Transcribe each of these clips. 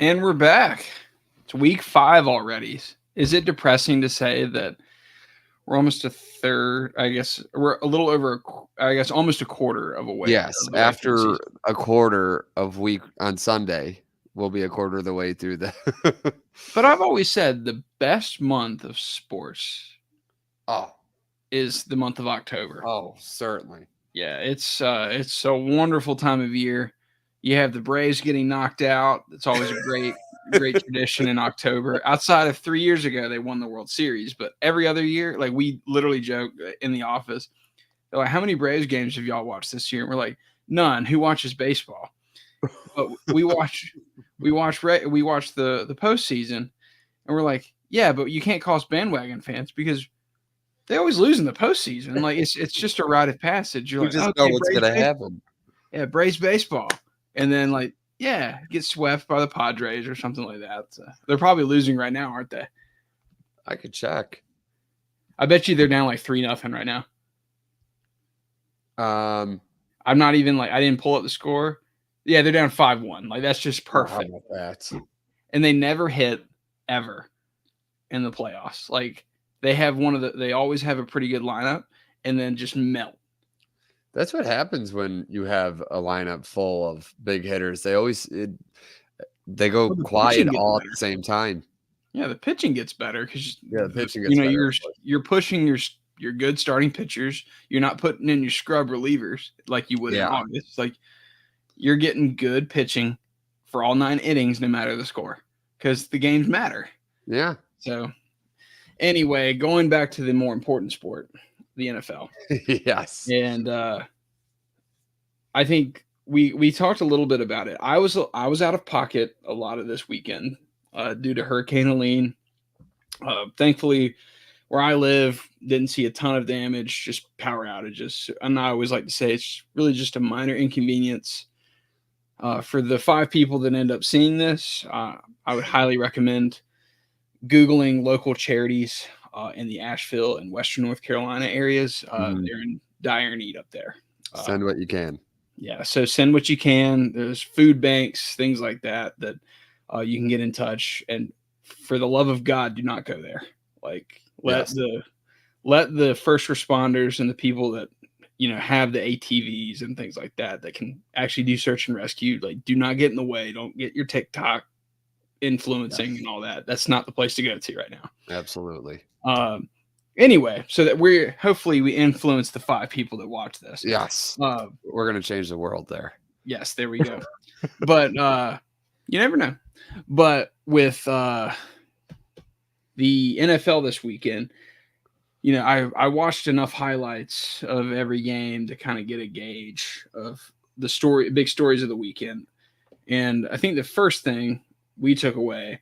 And we're back. It's week 5 already. Is it depressing to say that we're almost a third? I guess we're a little over, almost a quarter of Yes, the way through the after season. a quarter of week on Sunday, we'll be a quarter of the way through the But I've always said the best month of sports Oh, is the month of October. certainly. Yeah, it's a wonderful time of year. You have the Braves getting knocked out. It's always a great tradition in October. Outside of 3 years ago, they won the World Series, but every other year, like we literally joke in the office, they're like, "How many Braves games have y'all watched this year?" And we're like, "None." Who watches baseball? But we watch the postseason, and we're like, "Yeah, but you can't call us bandwagon fans because they always lose in the postseason. Like it's just a rite of passage." You're You like, just know "Okay, what's Braves gonna baseball." happen. Yeah, Braves baseball. And then get swept by the Padres or something like that. So they're probably losing right now, aren't they? I could check. I bet you they're down like 3-0 right now. Um, I'm not even I didn't pull up the score. Yeah, they're down 5-1. Like that's just how perfect. about that? And they never hit ever in the playoffs. Like they always have a pretty good lineup and then just melt. That's what happens when you have a lineup full of big hitters. They go Well, the quiet pitching gets all at better. the same time. Yeah, the pitching gets better because Yeah, the pitching gets better, of course. you're pushing your good starting pitchers. You're not putting in your scrub relievers like you would in Yeah. August. Like you're getting good pitching for all 9 innings, no matter the score, because the games matter. Yeah. So anyway, going back to the more important sport, the NFL, Yes. and I think we talked a little bit about it. I was out of pocket a lot of this weekend due to Hurricane Helene. Thankfully, where I live, didn't see a ton of damage, just power outages. And I always like to say it's really just a minor inconvenience. For the 5 people that end up seeing this, I would highly recommend Googling local charities in the Asheville and Western North Carolina areas. They're in dire need up there. Send what you can. Yeah, so send what you can. There's food banks, things like that you can get in touch. And for the love of God, do not go there. Like let Yes. the first responders and the people that have the ATVs and things like that can actually do search and rescue. Like, do not get in the way. Don't get your TikTok influencing and all that. That's not the place to go to right now. Absolutely. Anyway, so that hopefully we influence the 5 people that watch this. Yes. We're gonna change the world there. Yes, there we go. But you never know. But with the NFL this weekend, I watched enough highlights of every game to kind of get a gauge of the big stories of the weekend. And I think the first thing we took away,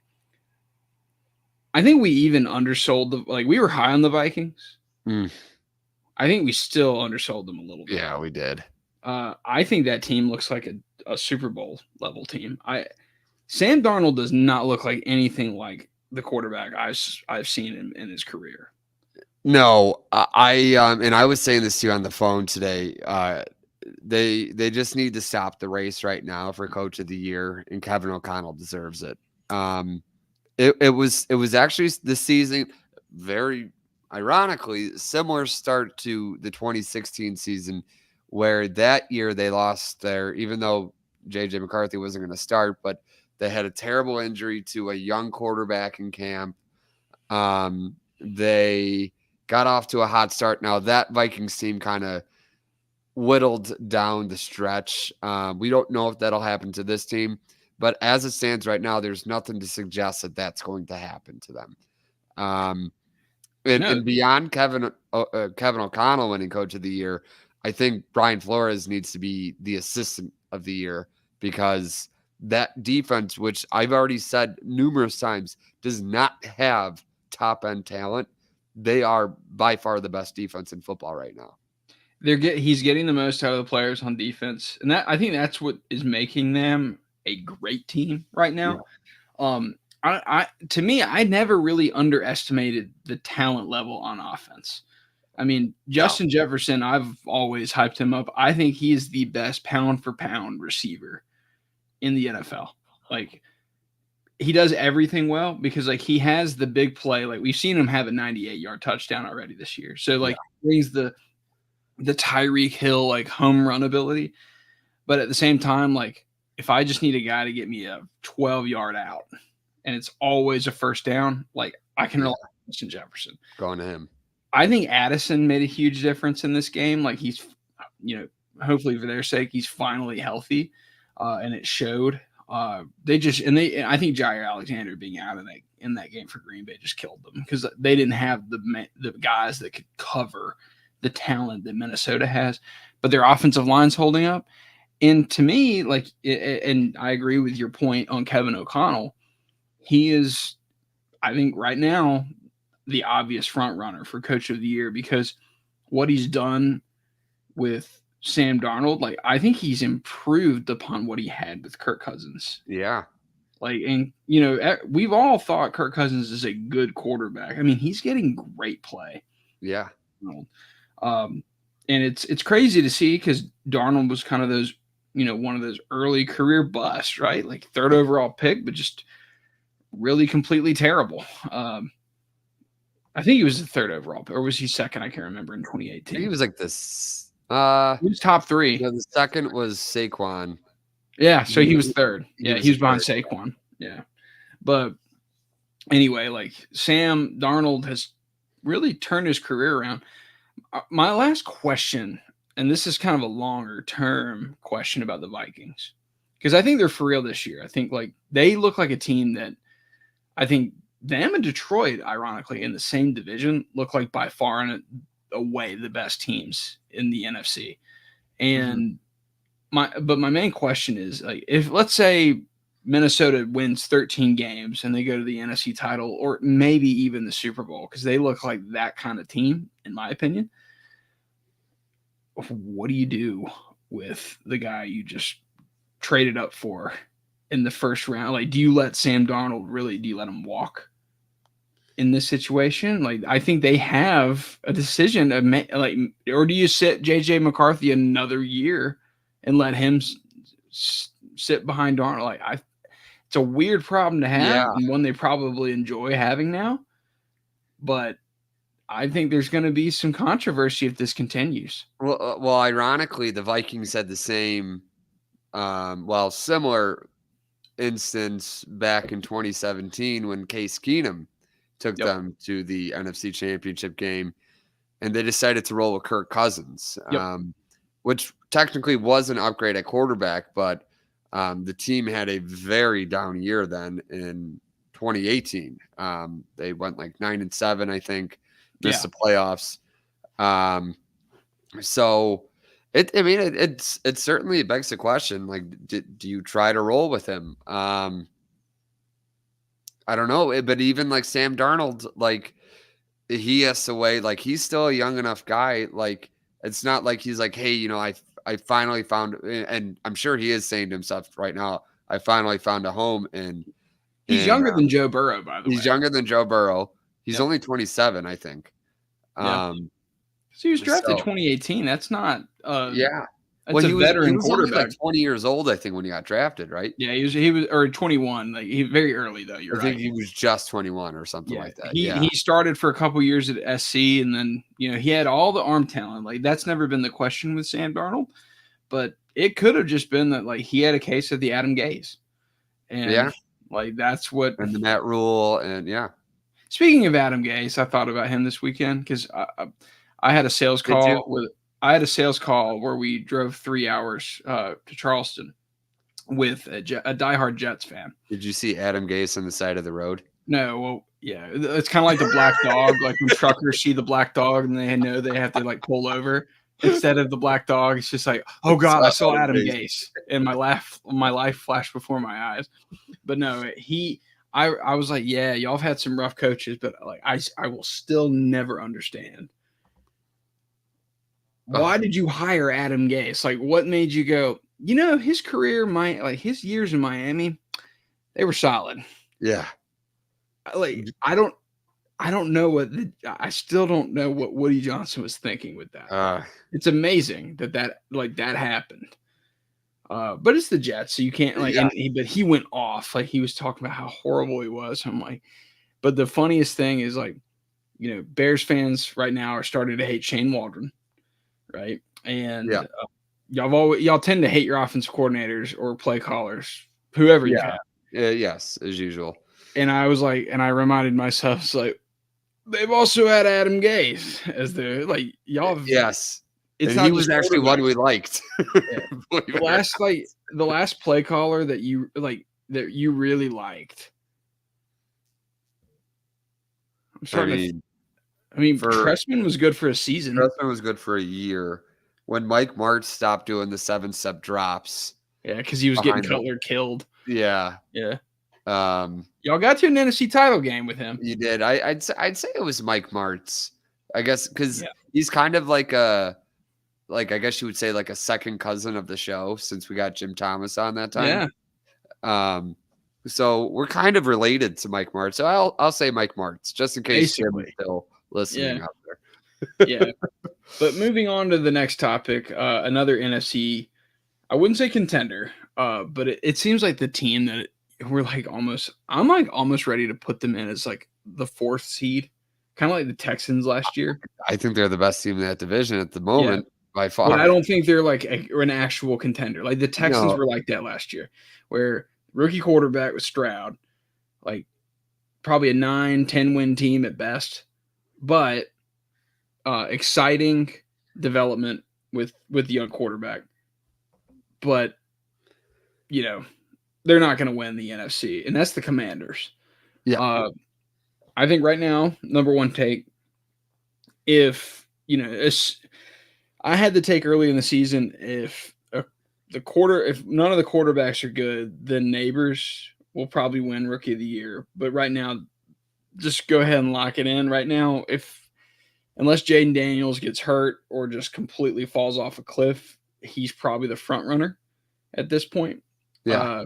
I think we even undersold we were high on the Vikings. I think we still undersold them a little bit. Yeah, we did. I think that team looks like a Super Bowl level team. Sam Darnold does not look like anything like the quarterback I've seen in his career. No, and I was saying this to you on the phone today. They just need to stop the race right now for Coach of the Year, and Kevin O'Connell deserves it. It was actually this season, very ironically, similar start to the 2016 season, where that year they lost even though JJ McCarthy wasn't going to start, but they had a terrible injury to a young quarterback in camp. They got off to a hot start. Now that Vikings team kind of whittled down the stretch. We don't know if that'll happen to this team, but as it stands right now, there's nothing to suggest that that's going to happen to them. And beyond Kevin O'Connell winning Coach of the Year, I think Brian Flores needs to be the Assistant of the Year, because that defense, which I've already said numerous times, does not have top-end talent. They are by far the best defense in football right now. He's getting the most out of the players on defense, and I think that's what is making them a great team right now. Yeah. To me, I never really underestimated the talent level on offense. I mean, Justin Jefferson, I've always hyped him up. I think he is the best pound for pound receiver in the NFL. Like, he does everything well because like he has the big play. Like we've seen him have a 98-yard touchdown already this year. So Yeah. like brings the Tyreek Hill like home run ability. But at the same time, like if I just need a guy to get me a 12-yard out and it's always a first down, like I can rely on Justin Jefferson. Going to him. I think Addison made a huge difference in this game. Like he's, hopefully for their sake, he's finally healthy, and it showed. I think Jair Alexander being out in that game for Green Bay just killed them because they didn't have the guys that could cover the talent that Minnesota has, but their offensive line's holding up. And to me, like, and I agree with your point on Kevin O'Connell. He is, I think, right now the obvious front runner for Coach of the Year because what he's done with Sam Darnold, like I think he's improved upon what he had with Kirk Cousins. Yeah. Like, and we've all thought Kirk Cousins is a good quarterback. I mean, he's getting great play. Yeah. And it's crazy to see because Darnold was kind of those, one of those early career busts, right? Like 3rd overall pick, but just really completely terrible. I think he was the 3rd overall, or was he 2nd? I can't remember in 2018. He was like this. He was top 3. The 2nd was Saquon. Yeah, so he was 3rd. Yeah, he was behind 3rd. Saquon. Yeah. But anyway, like Sam Darnold has really turned his career around. My last question, and this is kind of a longer term question about the Vikings, because I think they're for real this year. I think like they look like a team that I think them and Detroit, ironically, in the same division, look like by far and away the best teams in the NFC. And my main question is like, if let's say Minnesota wins 13 games and they go to the NFC title or maybe even the Super Bowl, because they look like that kind of team, in my opinion. What do you do with the guy you just traded up for in the first round? Like, do you let Sam Darnold do you let him walk in this situation? Like, I think they have a decision to make, like, or do you sit JJ McCarthy another year and let him sit behind Darnold? Like, it's a weird problem to have and one they probably enjoy having now, but I think there's going to be some controversy if this continues. Well, ironically, the Vikings had the same, similar instance back in 2017 when Case Keenum took them to the NFC Championship game, and they decided to roll with Kirk Cousins, which technically was an upgrade at quarterback, but the team had a very down year then in 2018. They went like 9-7, I think, missed the playoffs. So it certainly begs the question, like, do you try to roll with him? I don't know, but even like Sam Darnold, like he has to weigh, like he's still a young enough guy. Like it's not like he's like, hey, I finally found, and I'm sure he is saying to himself right now, I finally found a home. And he's younger than Joe Burrow, by the way. He's younger than Joe Burrow. He's only 27, I think. So he was drafted 2018. That's not. That's he a veteran quarterback. He was like 20 years old, I think, when he got drafted, right? Yeah, he was or 21. Like very early though. You're right. I think he was just 21 or something like that. He started for a couple years at SC, and then he had all the arm talent. Like that's never been the question with Sam Darnold, but it could have just been that like he had a case of the Adam Gase, and like that's what and the Matt Rule and Speaking of Adam Gase, I thought about him this weekend because I had a sales call where we drove 3 hours to Charleston with a diehard Jets fan. Did you see Adam Gase on the side of the road? No, well, yeah, it's kind of like the black dog. Like when truckers see the black dog and they know they have to like pull over instead of the black dog. It's just like, oh god, I saw Adam Gase, and my life flashed before my eyes. But no, I was like, yeah, y'all have had some rough coaches, but like I will still never understand. Why did you hire Adam Gase? Like, what made you go, his career, his years in Miami, they were solid. Yeah. Like, I don't know I still don't know what Woody Johnson was thinking with that. It's amazing that happened. But it's the Jets, so you can't like. Yeah. But he went off, like he was talking about how horrible he was. I'm like, but the funniest thing is like, Bears fans right now are starting to hate Shane Waldron, right? And Yeah. y'all tend to hate your offensive coordinators or play callers, whoever you've Yeah. had. Yes, as usual. And I was like, and I reminded myself, it's like they've also had Adam Gase as the like y'all. Yes. It's And he not was just actually one quarterbacks. we liked. Yeah. Believe it or not. The last play caller that you really liked. I'm I starting to. mean, I mean, for Trestman was good for a season. Trestman was good for a year. When Mike Martz stopped doing the 7-step drops Yeah, because he was getting behind the Cutler killed. yeah. Yeah, Um, y'all got to an NFC title game with him. you did. I'd say it was Mike Martz. I guess because Yeah. he's kind of like I guess you would say like a second cousin of the show since we got Jim Thomas on that time. Yeah, So we're kind of related to Mike Martz. So I'll say Mike Martz just in case Jim is basically. still listening Yeah, out there. yeah. But moving on to the next topic, another NFC. I wouldn't say contender, but it seems like the team that we're like almost. I'm like almost ready to put them in as like the fourth seed, kind of like the Texans last year. I think they're the best team in that division at the Yeah, moment by but I far. don't think they're like an actual contender. Like the Texans No, were like that last year, where rookie quarterback was Stroud, like probably a 9-10 win team at best, but exciting development with the young quarterback. But they're not going to win the NFC, and that's the Commanders. yeah, I think right now, number one take, if I had the take early in the season, if none of the quarterbacks are good, then Neighbors will probably win Rookie of the Year. But right now, just go ahead and lock it in. Right now, unless Jaden Daniels gets hurt or just completely falls off a cliff, he's probably the front runner at this point. yeah.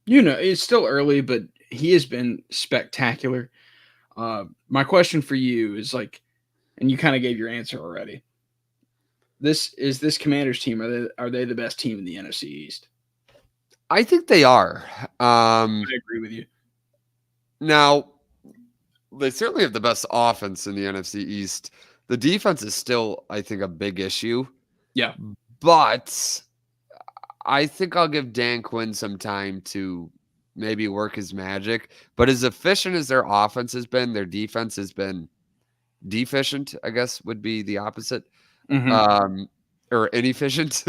It's still early, but he has been spectacular. My question for you is like, and you kind of gave your answer already. This Commanders team, are they the best team in the NFC East? I think they are. I agree with you. Now, they certainly have the best offense in the NFC East. The defense is still, I think, a big issue. Yeah. But I think I'll give Dan Quinn some time to maybe work his magic. But as efficient as their offense has been, their defense has been deficient, I guess would be the opposite. Mm-hmm. Or inefficient.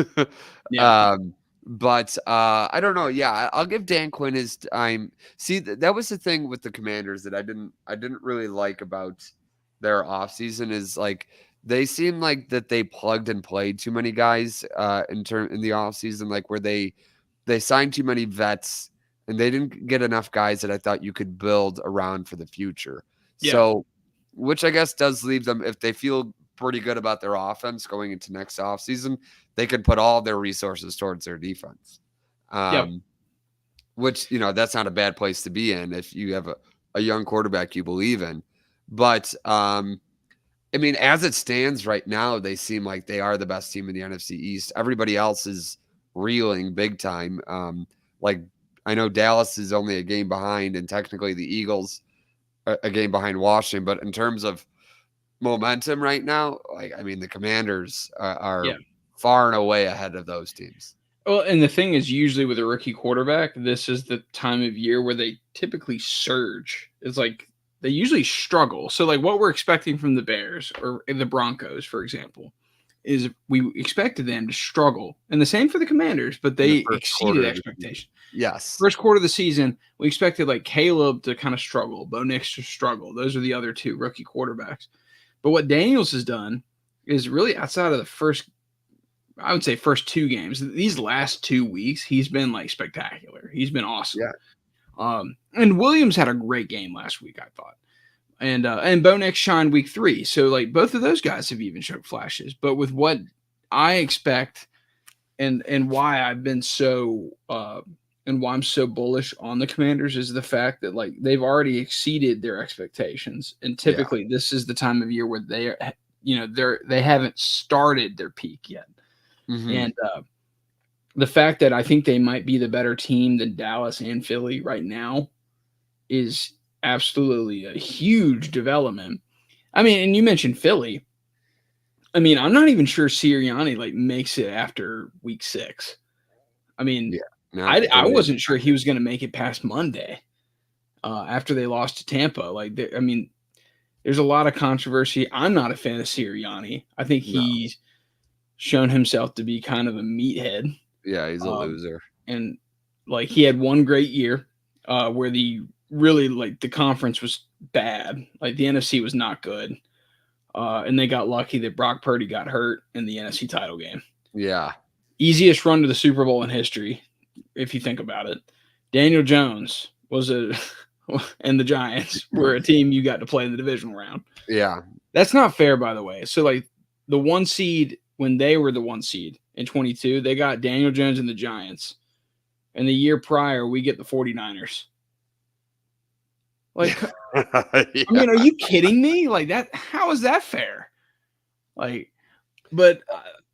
Yeah. But I don't know. Yeah, I'll give Dan Quinn his time. See, that was the thing with the Commanders that I didn't really like about their offseason is like they seemed like that they plugged and played too many guys in the offseason, like where they signed too many vets and they didn't get enough guys that I thought you could build around for the future. Yeah. So, which I guess does leave them if they feel pretty good about their offense going into next offseason, they can put all their resources towards their defense. Yep. Which, that's not a bad place to be in if you have a young quarterback you believe in. But I mean, as it stands right now, they seem like they are the best team in the NFC East. Everybody else is reeling big time. Like I know Dallas is only a game behind, and technically the Eagles a game behind Washington. But in terms of momentum right now, like I mean, the Commanders are far and away ahead of those teams. Well, and the thing is, usually with a rookie quarterback, this is the time of year where they typically surge. It's like they usually struggle. So, like what we're expecting from the Bears or the Broncos, for example, is we expected them to struggle, and the same for the Commanders, but they exceeded expectations. Yes. First quarter of the season, we expected like Caleb to kind of struggle, Bo Nix to struggle. Those are the other two rookie quarterbacks. But what Daniels has done is really outside of the first 2 games, these last 2 weeks, he's been like spectacular. He's been awesome. Yeah. And Williams had a great game last week, I thought. And Bo Nix shined week 3. So like both of those guys have even showed flashes. But with what I expect and why I've been so and why I'm so bullish on the Commanders is the fact that like they've already exceeded their expectations. And typically this is the time of year where they haven't started their peak yet. Mm-hmm. And the fact that I think they might be the better team than Dallas and Philly right now is absolutely a huge development. I mean, and you mentioned Philly. I mean, I'm not even sure Sirianni like makes it after week 6. I mean, Yeah, not I the way. wasn't sure he was going to make it past Monday after they lost to Tampa. Like, I mean, there's a lot of controversy. I'm not a fan of Sirianni. I think No, he's shown himself to be kind of a meathead. yeah, he's a Um, loser. and like he had one great year where the really like the conference was bad. Like the NFC was not good. And they got lucky that Brock Purdy got hurt in the NFC title game. Yeah, Easiest run to the Super Bowl in history, if you think about it. Daniel Jones was and the Giants were a team you got to play in the divisional round. yeah, That's not fair, by the way. So, like, the 1 seed, when they were the 1 seed in 22, they got Daniel Jones and the Giants. And the year prior, we get the 49ers. Like, I mean, are you kidding me? Like, that, how is that fair? Like, but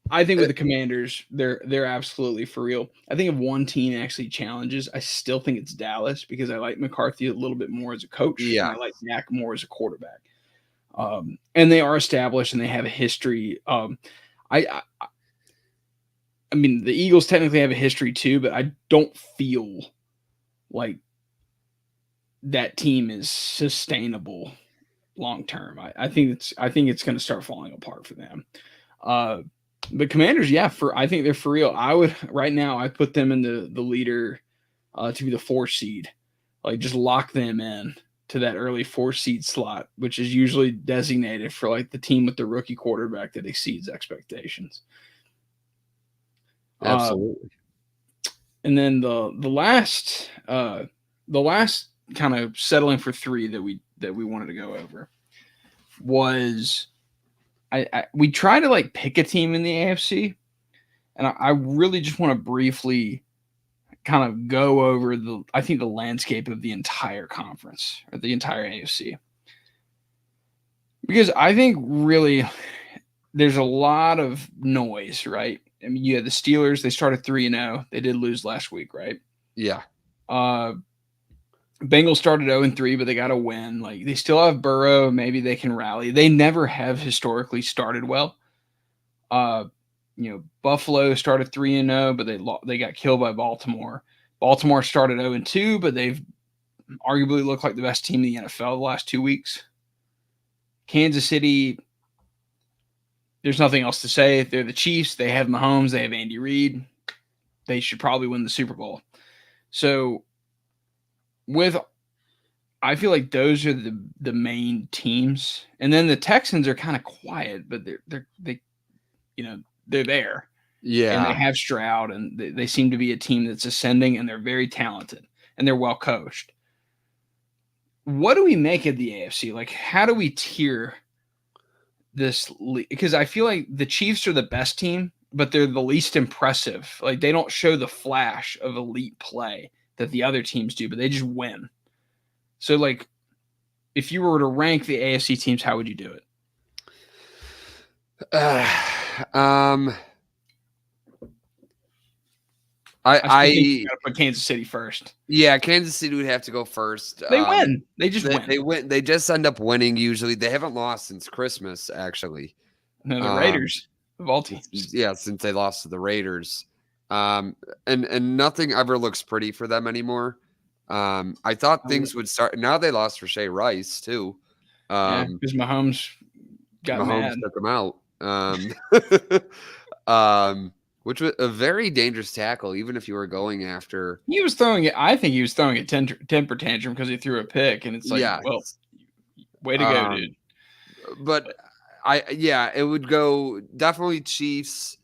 I think with the Commanders, they're absolutely for real. I think if one team actually challenges, I still think it's Dallas because I like McCarthy a little bit more as a coach, and yeah, I like Dak more as a quarterback. And they are established and they have a history. I I mean, the Eagles technically have a history too, but I don't feel like that team is sustainable long term. I think it's going to start falling apart for them. But Commanders, yeah, I think they're for real. I would right now I put them in the leader to be the 4 seed. Like just lock them in to that early 4 seed slot, which is usually designated for like the team with the rookie quarterback that exceeds expectations. Uh, absolutely. and then the last kind of settling for 3 that we wanted to go over was we try to like pick a team in the AFC, and I really just want to briefly kind of go over the landscape of the entire conference or the entire AFC. Because I think really there's a lot of noise, right? I mean, you had the Steelers, they started 3-0. They did lose last week, right? Yeah, Uh Bengals started 0-3, but they got a win. Like they still have Burrow, maybe they can rally. They never have historically started well. Uh Buffalo started 3-0, but they got killed by Baltimore. Baltimore started 0-2, but they've arguably looked like the best team in the NFL the last 2 weeks. Kansas City, there's nothing else to say. They're the Chiefs. They have Mahomes. They have Andy Reid. They should probably win the Super Bowl. So I feel like those are the main teams, and then the Texans are kind of quiet, but they're there, and they yeah, have Stroud, and they seem to be a team that's ascending, and they're very talented, and they're well coached. What do we make of the AFC? Like, how do we tier this? Because I feel like the Chiefs are the best team, but they're the least impressive. Like, they don't show the flash of elite play that the other teams do, but they just win. So, like, if you were to rank the AFC teams, how would you do it? I think you got to put Kansas City first. Yeah, Kansas City would have to go first. They win. They just win. They win. They just end up winning usually. They haven't lost since Christmas, actually. No, the Raiders of all teams. Yeah, since they lost to the Raiders. And nothing ever looks pretty for them anymore. I thought things would start. Now they lost Rashee Rice too. Yeah, because Mahomes got Mahomes mad. took him out. Which was a very dangerous tackle, even if you were going after. He was throwing it. I think he was throwing a temper tantrum because he threw a pick, and it's like, Yeah, well, way to go, dude. But it would go definitely Chiefs.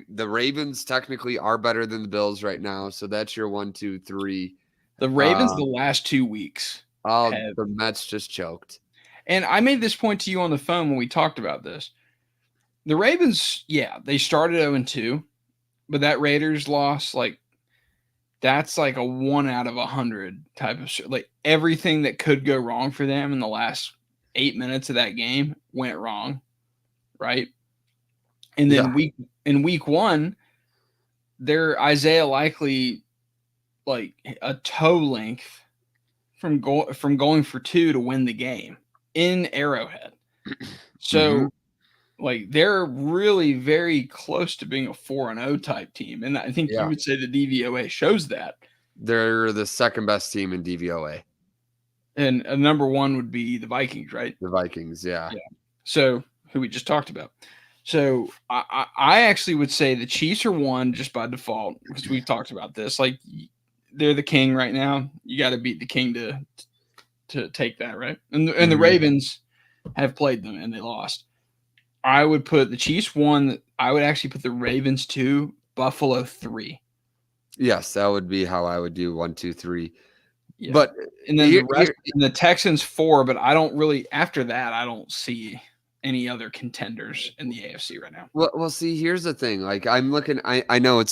The Ravens technically are better than the Bills right now, so that's your 1, 2, 3. The Ravens the last 2 weeks. The Mets just choked. And I made this point to you on the phone when we talked about this. The Ravens, yeah, they started 0-2, but that Raiders loss, like, that's like a 1 out of 100 type of shit. Like, everything that could go wrong for them in the last 8 minutes of that game went wrong, right? And then week 1, they're Isaiah Likely like a toe length from going for 2 to win the game in Arrowhead. So like they're really very close to being a 4-0 type team, and I think you would say the DVOA shows that. They're the second best team in DVOA, and number 1 would be the Vikings, right? The Vikings, yeah. So who we just talked about. So I actually would say the Chiefs are 1 just by default because we've talked about this. Like they're the king right now. You got to beat the king to take that, right? And the Ravens have played them and they lost. I would put the Chiefs 1. I would actually put the Ravens 2, Buffalo 3. Yes, that would be how I would do 1, 2, 3. Yeah. But and then the rest, and the Texans 4. But I don't really after that. I don't see any other contenders in the AFC right now. Well, see, here's the thing. Like I'm looking. I know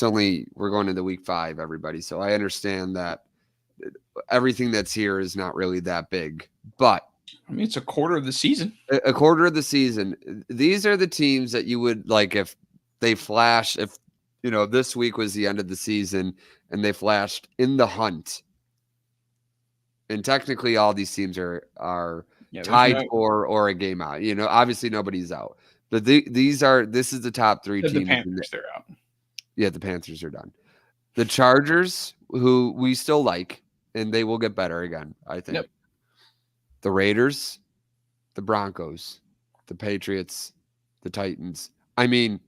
we're going into week 5, everybody. So I understand that everything that's here is not really that big, but. I mean, it's a quarter of the season. A quarter of the season. These are the teams that you would like if they flash. If this week was the end of the season and they flashed in the hunt. And technically, all these teams are tied or a game out. Obviously nobody's out, but this is the top 3 teams. The Panthers, they're out. Yeah, the Panthers are done. The Chargers, who we still like, and they will get better again, I think. Yep. The Raiders, the Broncos, the Patriots, the Titans. I mean,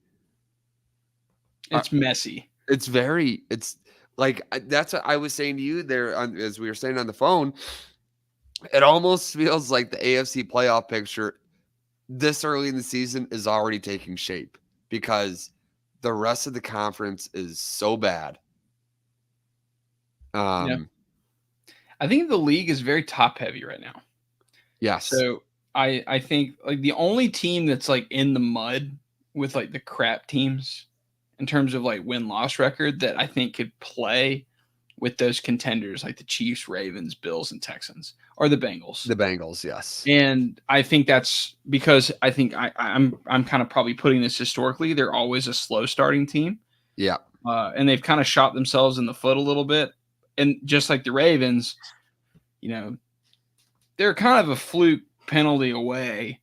it's messy. It's like that's what I was saying to you there as we were saying on the phone. It almost feels like the AFC playoff picture this early in the season is already taking shape because the rest of the conference is so bad. I think the league is very top heavy right now. Yes. So I think like the only team that's like in the mud with like the crap teams in terms of like win-loss record that I think could play with those contenders like the Chiefs, Ravens, Bills, and Texans are the Bengals. The Bengals, yes. And I think that's because I think I'm kind of probably putting this historically. They're always a slow starting team. Yeah. And they've kind of shot themselves in the foot a little bit. And just like the Ravens, they're kind of a fluke penalty away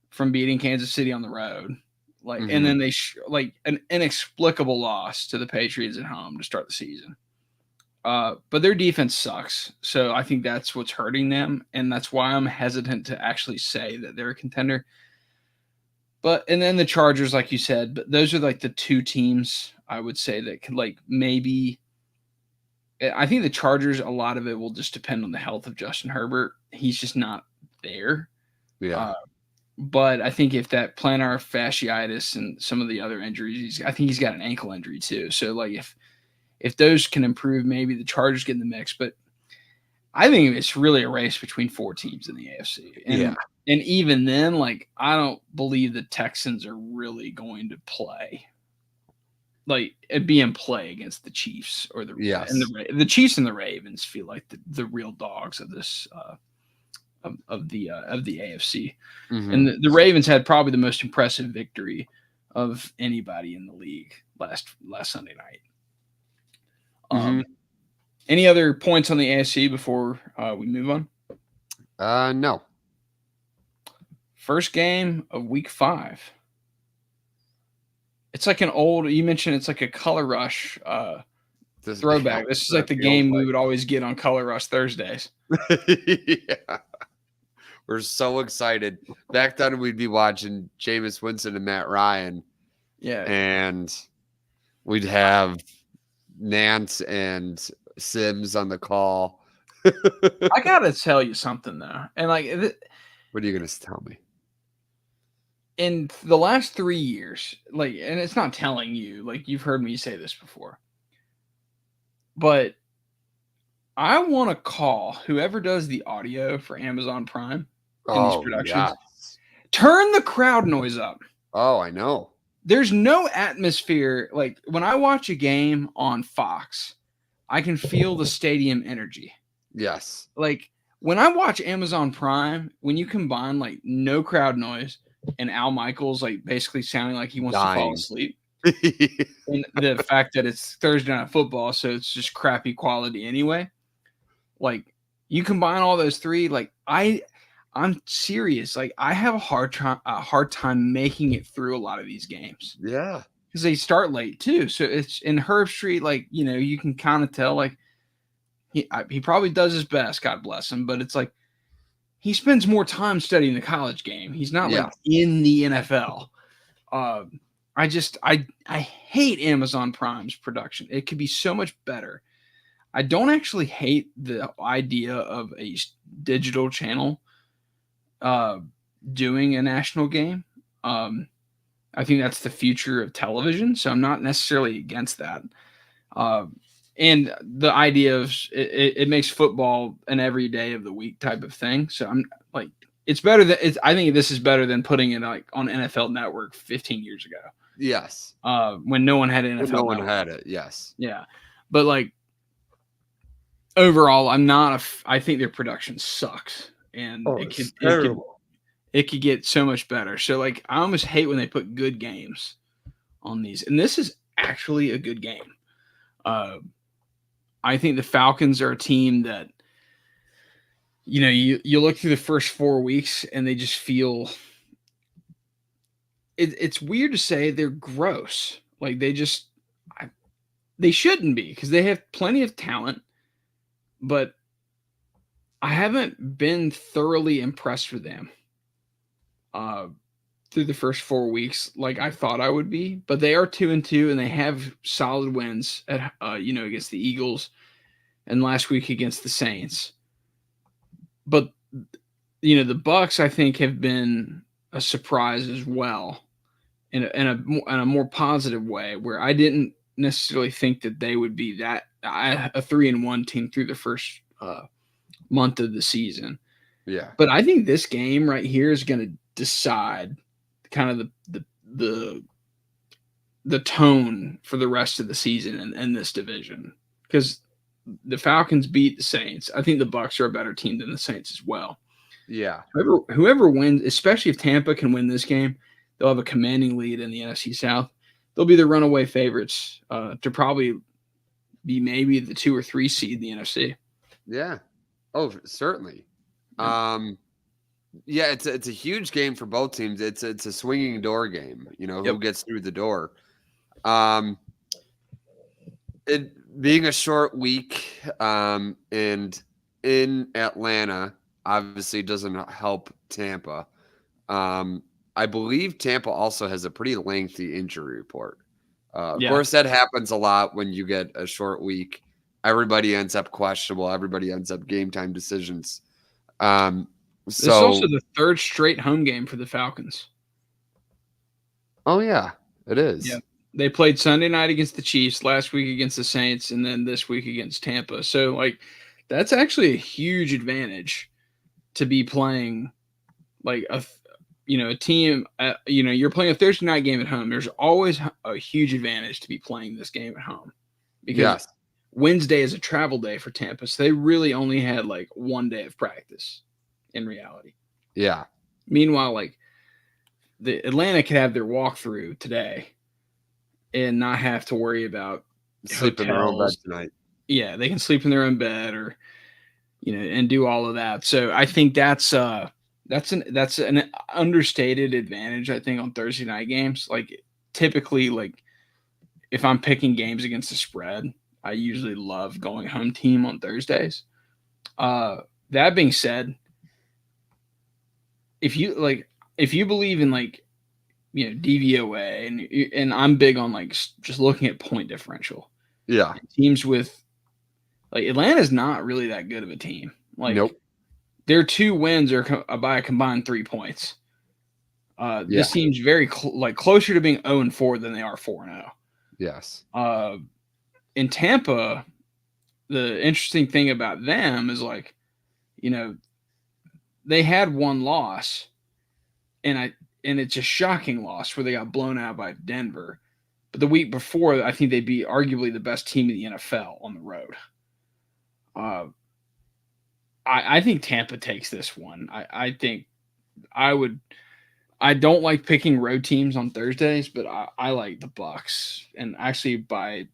from beating Kansas City on the road. And then they like an inexplicable loss to the Patriots at home to start the season. But their defense sucks. So I think that's what's hurting them. And that's why I'm hesitant to actually say that they're a contender. And then the Chargers, like you said, but those are like the 2 teams I would say that could like maybe. I think the Chargers, a lot of it will just depend on the health of Justin Herbert. He's just not there. Yeah. But I think if that plantar fasciitis and some of the other injuries, I think he's got an ankle injury too. So like if those can improve, maybe the Chargers get in the mix. But I think it's really a race between 4 teams in the AFC. And even then, like I don't believe the Texans are really going to play. Like it'd be in play against the Chiefs or the Chiefs and the Ravens feel like the real dogs of this of the AFC. And the Ravens had probably the most impressive victory of anybody in the league last Sunday night. Any other points on the AFC before we move on? No. First game of week 5. It's like you mentioned it's like a Color Rush throwback. This is like the game we would always get on Color Rush Thursdays. Yeah. We're so excited. Back then we'd be watching Jameis Winston and Matt Ryan. Yeah. And we'd have Nance and Sims on the call. I got to tell you something though. And like what are you going to tell me? In the last 3 years, like, and it's not telling you, like, you've heard me say this before, but I want to call whoever does the audio for Amazon Prime in these productions. Yes. Turn the crowd noise up. Oh, I know. There's no atmosphere. Like, when I watch a game on Fox, I can feel the stadium energy. Yes. Like, when I watch Amazon Prime, when you combine, like, no crowd noise, and Al Michaels like basically sounding like he wants to fall asleep. And the fact that it's Thursday Night Football, so it's just crappy quality anyway. Like, you combine all those three, like I'm serious. Like, I have a hard time making it through a lot of these games Yeah. because they start late too. So it's in Herb Street, like, you can kind of tell, like, he probably does his best, God bless him, but it's like he spends more time studying the college game. He's not Yeah. like in the NFL. I hate Amazon Prime's production. It could be so much better. I don't actually hate the idea of a digital channel doing a national game. I think that's the future of television, so I'm not necessarily against that. And the idea of it makes football an every day of the week type of thing. So I'm like, it's better than it's. I think this is better than putting it like on NFL Network 15 years ago. Yes. When no one had NFL When no one Network. had it. Yes. Yeah, but like overall, I'm not. I think their production sucks, and it could get so much better. So like, I almost hate when they put good games on these, and this is actually a good game. I think the Falcons are a team that, you look through the first 4 weeks and they just feel it's weird to say they're gross. Like they shouldn't be because they have plenty of talent, but I haven't been thoroughly impressed with them through the first 4 weeks like I thought I would be. But they are 2-2 and they have solid wins at against the Eagles and last week against the Saints. But the Bucks, I think, have been a surprise as well, in a more positive way, where I didn't necessarily think that they would be that a 3-1 team through the first month of the season. Yeah. But I think this game right here is going to decide kind of the tone for the rest of the season in this division, because the Falcons beat the Saints. I think the Bucks are a better team than the Saints as well. Yeah. Whoever wins, especially if Tampa can win this game, they'll have a commanding lead in the NFC South. They'll be the runaway favorites to probably be maybe the 2 or 3 seed in the NFC. Yeah. Oh, certainly. Yeah. Yeah, it's a huge game for both teams. It's a swinging door game. Who gets through the door. It being a short week, and in Atlanta obviously doesn't help Tampa. I believe Tampa also has a pretty lengthy injury report. Of course, that happens a lot when you get a short week. Everybody ends up questionable. Everybody ends up game time decisions. This is also the third straight home game for the Falcons. Oh, yeah, it is. Yeah. They played Sunday night against the Chiefs, last week against the Saints, and then this week against Tampa. So, like, that's actually a huge advantage to be playing, like, a team. You're playing a Thursday night game at home. There's always a huge advantage to be playing this game at home because Wednesday is a travel day for Tampa. So they really only had, like, 1 day of practice in reality. Yeah. Meanwhile, like, the Atlanta could have their walkthrough today and not have to worry about sleep in their own bed tonight. Yeah, they can sleep in their own bed or and do all of that. So I think that's an understated advantage, I think, on Thursday night games. Like, typically, like, if I'm picking games against the spread, I usually love going home team on Thursdays. That being said, if you believe in, like, DVOA, and I'm big on, like, just looking at point differential. Yeah. Teams with, like, Atlanta's not really that good of a team. Like, nope. Their 2 wins are by a combined 3 points. This team's very closer to being 0-4 than they are 4-0. Yes. In Tampa, the interesting thing about them is, like, they had 1 loss, and it's a shocking loss where they got blown out by Denver. But the week before, I think they'd be arguably the best team in the NFL on the road. I think Tampa takes this one. I think I would I don't like picking road teams on Thursdays, but I like the Bucks, and actually by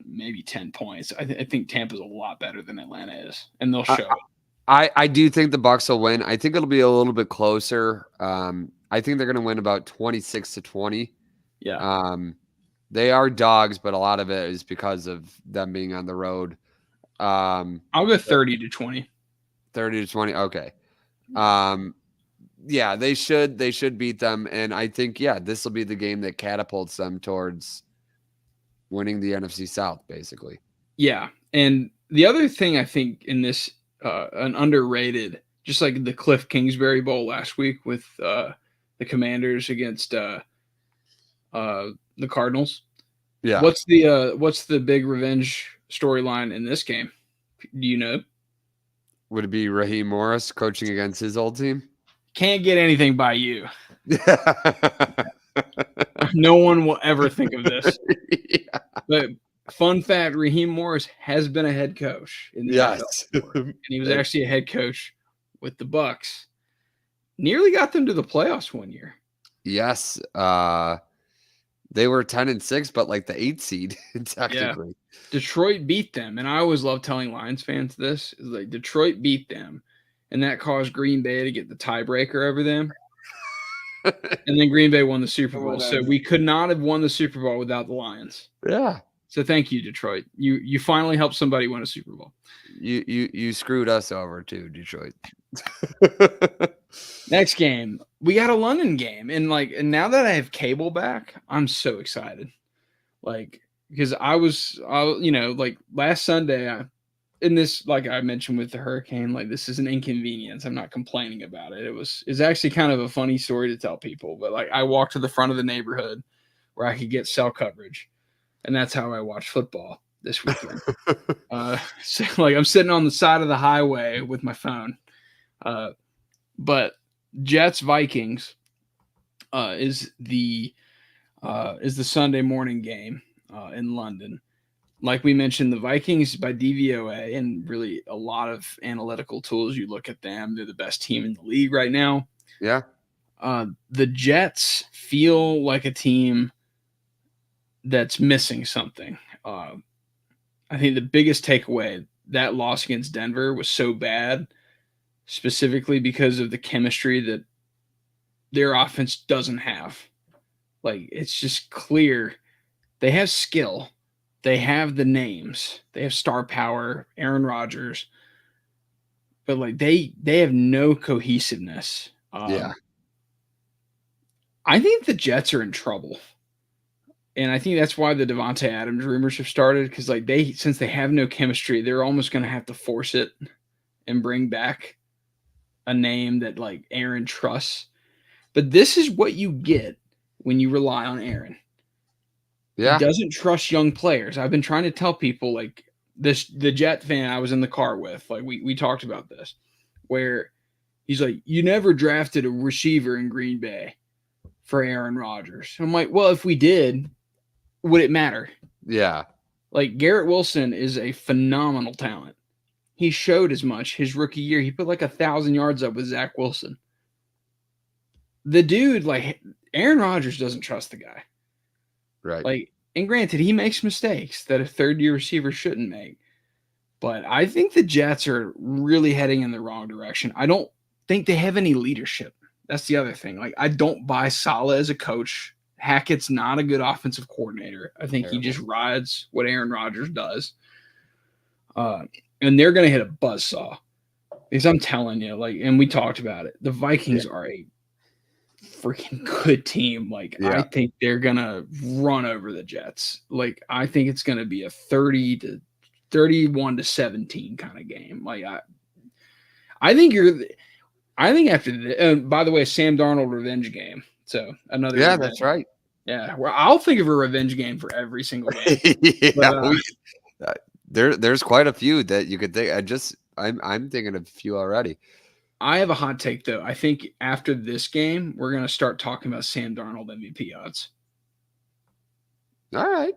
maybe 10 points. I think Tampa's a lot better than Atlanta is, and they'll I, show it. I do think the Bucks will win. I think it'll be a little bit closer. I think they're going to win about 26-20. Yeah. They are dogs, but a lot of it is because of them being on the road. I'll go 30-20. 30-20. Okay. Yeah, they should beat them. And I think, this will be the game that catapults them towards winning the NFC South, basically. Yeah. And the other thing I think in this, an underrated, just like the Cliff Kingsbury Bowl last week with the Commanders against the Cardinals. Yeah. What's the big revenge storyline in this game? Do you know? Would it be Raheem Morris coaching against his old team? Can't get anything by you. No one will ever think of this. Yeah. But fun fact, Raheem Morris has been a head coach in the NFL before, and he was actually a head coach with the Bucks. Nearly got them to the playoffs one year. Yes. They were 10-6, but like the 8th seed, technically. Yeah. Detroit beat them, and I always love telling Lions fans this, is like Detroit beat them, and that caused Green Bay to get the tiebreaker over them. And then Green Bay won the Super Bowl. So we could not have won the Super Bowl without the Lions. Yeah. So thank you, Detroit. You finally helped somebody win a Super Bowl. You screwed us over too, Detroit. Next game, we got a London game, and now that I have cable back, I'm so excited. Because I last Sunday, in this, like I mentioned with the hurricane, like this is an inconvenience. I'm not complaining about it. It's actually kind of a funny story to tell people, but like I walked to the front of the neighborhood where I could get cell coverage, and that's how I watched football this weekend. So like I'm sitting on the side of the highway with my phone. But Jets Vikings is the Sunday morning game in London. Like we mentioned, the Vikings by DVOA and really a lot of analytical tools, you look at them, they're the best team in the league right now. Yeah. The Jets feel like a team that's missing something. I think the biggest takeaway, that loss against Denver was so bad, specifically because of the chemistry that their offense doesn't have. Like, it's just clear they have skill. They have the names. They have star power, Aaron Rodgers. But, like, they have no cohesiveness. Yeah. I think the Jets are in trouble. And I think that's why the Devontae Adams rumors have started, because like since they have no chemistry, they're almost going to have to force it and bring back a name that like Aaron trusts. But this is what you get when you rely on Aaron. Yeah. He doesn't trust young players. I've been trying to tell people like this, the Jet fan I was in the car with, like we talked about this, where he's like, you never drafted a receiver in Green Bay for Aaron Rodgers. I'm like, well, if we did, would it matter? Yeah. Like Garrett Wilson is a phenomenal talent. He showed as much his rookie year. He put like 1,000 yards up with Zach Wilson. The dude, like Aaron Rodgers doesn't trust the guy. Right. Like, and granted, he makes mistakes that a third-year receiver shouldn't make. But I think the Jets are really heading in the wrong direction. I don't think they have any leadership. That's the other thing. Like, I don't buy Saleh as a coach. Hackett's not a good offensive coordinator. I think he just rides what Aaron Rodgers does. And they're going to hit a buzzsaw. Because I'm telling you, like, and we talked about it, the Vikings are a freaking good team. Like, I think they're going to run over the Jets. Like, I think it's going to be a 31-17 kind of game. Like, I think after the, by the way, Sam Darnold revenge game. So another. Yeah, that's right. Yeah, well, I'll think of a revenge game for every single game. There's quite a few that you could think. I'm thinking of a few already. I have a hot take though. I think after this game, we're gonna start talking about Sam Darnold MVP odds. All right.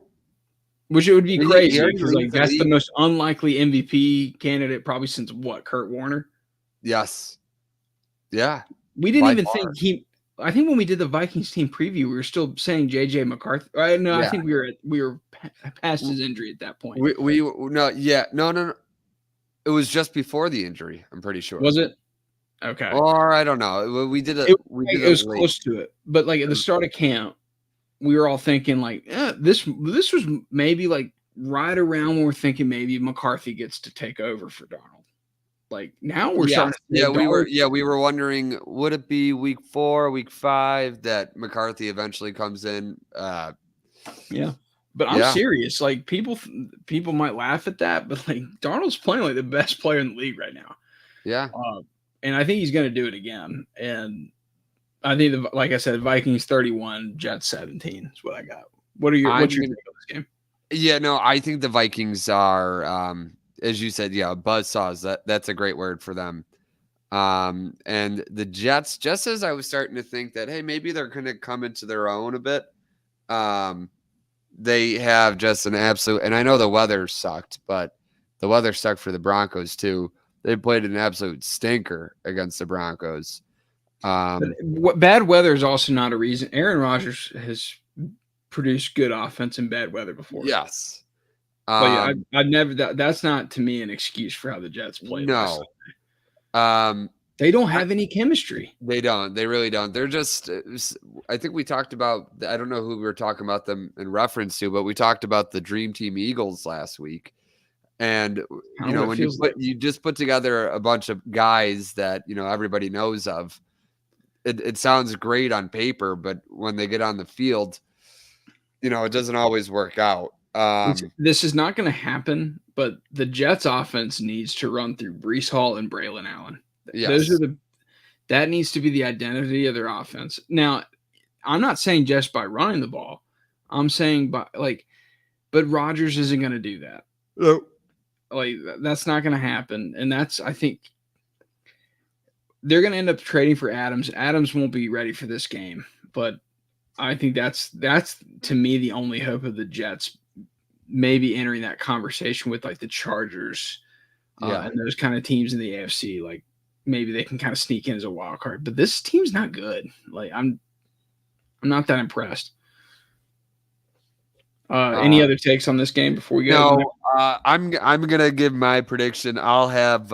Which it would be crazy because like that's the most unlikely MVP candidate probably since what, Kurt Warner? Yes. Yeah. We didn't even think I think when we did the Vikings team preview, we were still saying JJ McCarthy. No, I Yeah. think we were past his injury at that point. We no, yeah, no. It was just before the injury, I'm pretty sure. Was it? Okay. Or I don't know. We did it It was late. close to it. But like at the start of camp, we were all thinking like, this was maybe like right around when we're thinking maybe McCarthy gets to take over for Darnold. Like now we're starting to say we were wondering, would it be week 4, week 5 that McCarthy eventually comes in? Yeah. But I'm serious. Like people might laugh at that, but like Darnold's playing like the best player in the league right now. Yeah. And I think he's going to do it again. And I think, like I said, Vikings 31, Jets 17 is what I got. What's your take on this game? Yeah, no, I think the Vikings are, as you said, buzzsaws. That's a great word for them. And the Jets, just as I was starting to think that, hey, maybe they're going to come into their own a bit. They have just an absolute, and I know the weather sucked, but the weather sucked for the Broncos too. They played an absolute stinker against the Broncos. Bad weather is also not a reason. Aaron Rodgers has produced good offense in bad weather before. Yes. But I've never, that's not to me an excuse for how the Jets play. No. They don't have any chemistry. They don't. They really don't. They're just, I think we talked about, I don't know who we were talking about them in reference to, but we talked about the Dream Team Eagles last week. And, when you just put together a bunch of guys that, everybody knows of, it sounds great on paper, but when they get on the field, it doesn't always work out. This is not going to happen, but the Jets offense needs to run through Breece Hall and Braylon Allen. Yes. That needs to be the identity of their offense. Now, I'm not saying just by running the ball. I'm saying but Rodgers isn't going to do that. Nope. Like that's not going to happen. And I think they're going to end up trading for Adams. Adams won't be ready for this game, but I think that's to me the only hope of the Jets maybe entering that conversation with like the Chargers and those kind of teams in the AFC. Like maybe they can kind of sneak in as a wild card, but this team's not good. Like I'm not that impressed. Any other takes on this game before we go? No, I'm gonna give my prediction. I have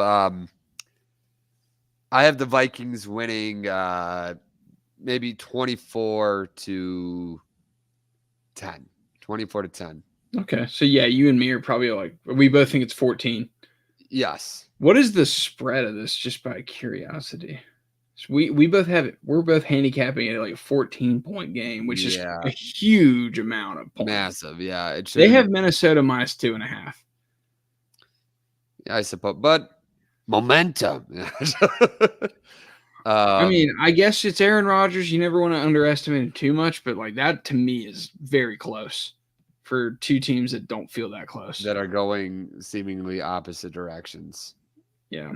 the Vikings winning maybe 24-10. 24-10. Okay. So yeah, you and me are probably like we both think it's 14. Yes. What is the spread of this, just by curiosity? So we both have it. We're both handicapping it like a 14-point game, which is a huge amount of points. Massive, yeah. They have Minnesota minus 2.5. Yeah, I suppose, but momentum. I mean, I guess it's Aaron Rodgers. You never want to underestimate him too much, but like that to me is very close for two teams that don't feel that close. That are going seemingly opposite directions. Yeah.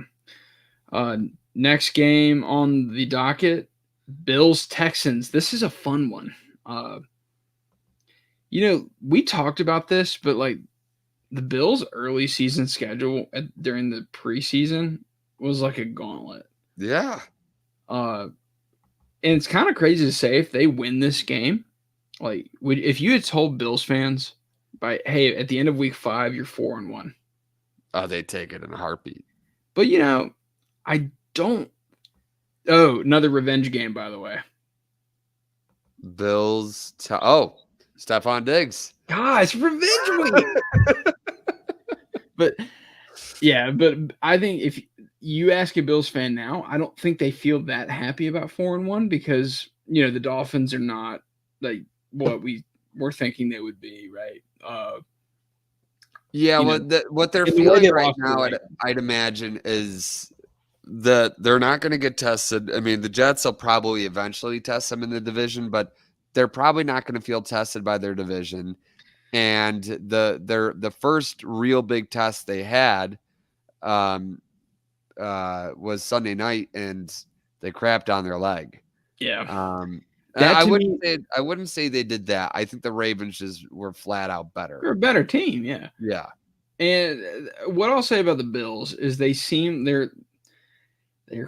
Next game on the docket, Bills-Texans. This is a fun one. We talked about this, but like the Bills' early season schedule during the preseason was like a gauntlet. Yeah. And it's kind of crazy to say if they win this game, like if you had told Bills fans hey, at the end of week 5, you're 4-1. Oh, they take it in a heartbeat. But I don't. Oh, another revenge game, by the way. Bills. Stephon Diggs. Guys, revenge week. But I think if you ask a Bills fan now, I don't think they feel that happy about 4-1 because the Dolphins are not like what we were thinking they would be, right? What they're feeling right now, I'd imagine, is that they're not going to get tested. I mean, the Jets will probably eventually test them in the division, but they're probably not going to feel tested by their division. And the first real big test they had was Sunday night, and they crapped on their leg. Yeah. I wouldn't say they did that. I think the Ravens just were flat out better. They're a better team, yeah. Yeah. And what I'll say about the Bills is they're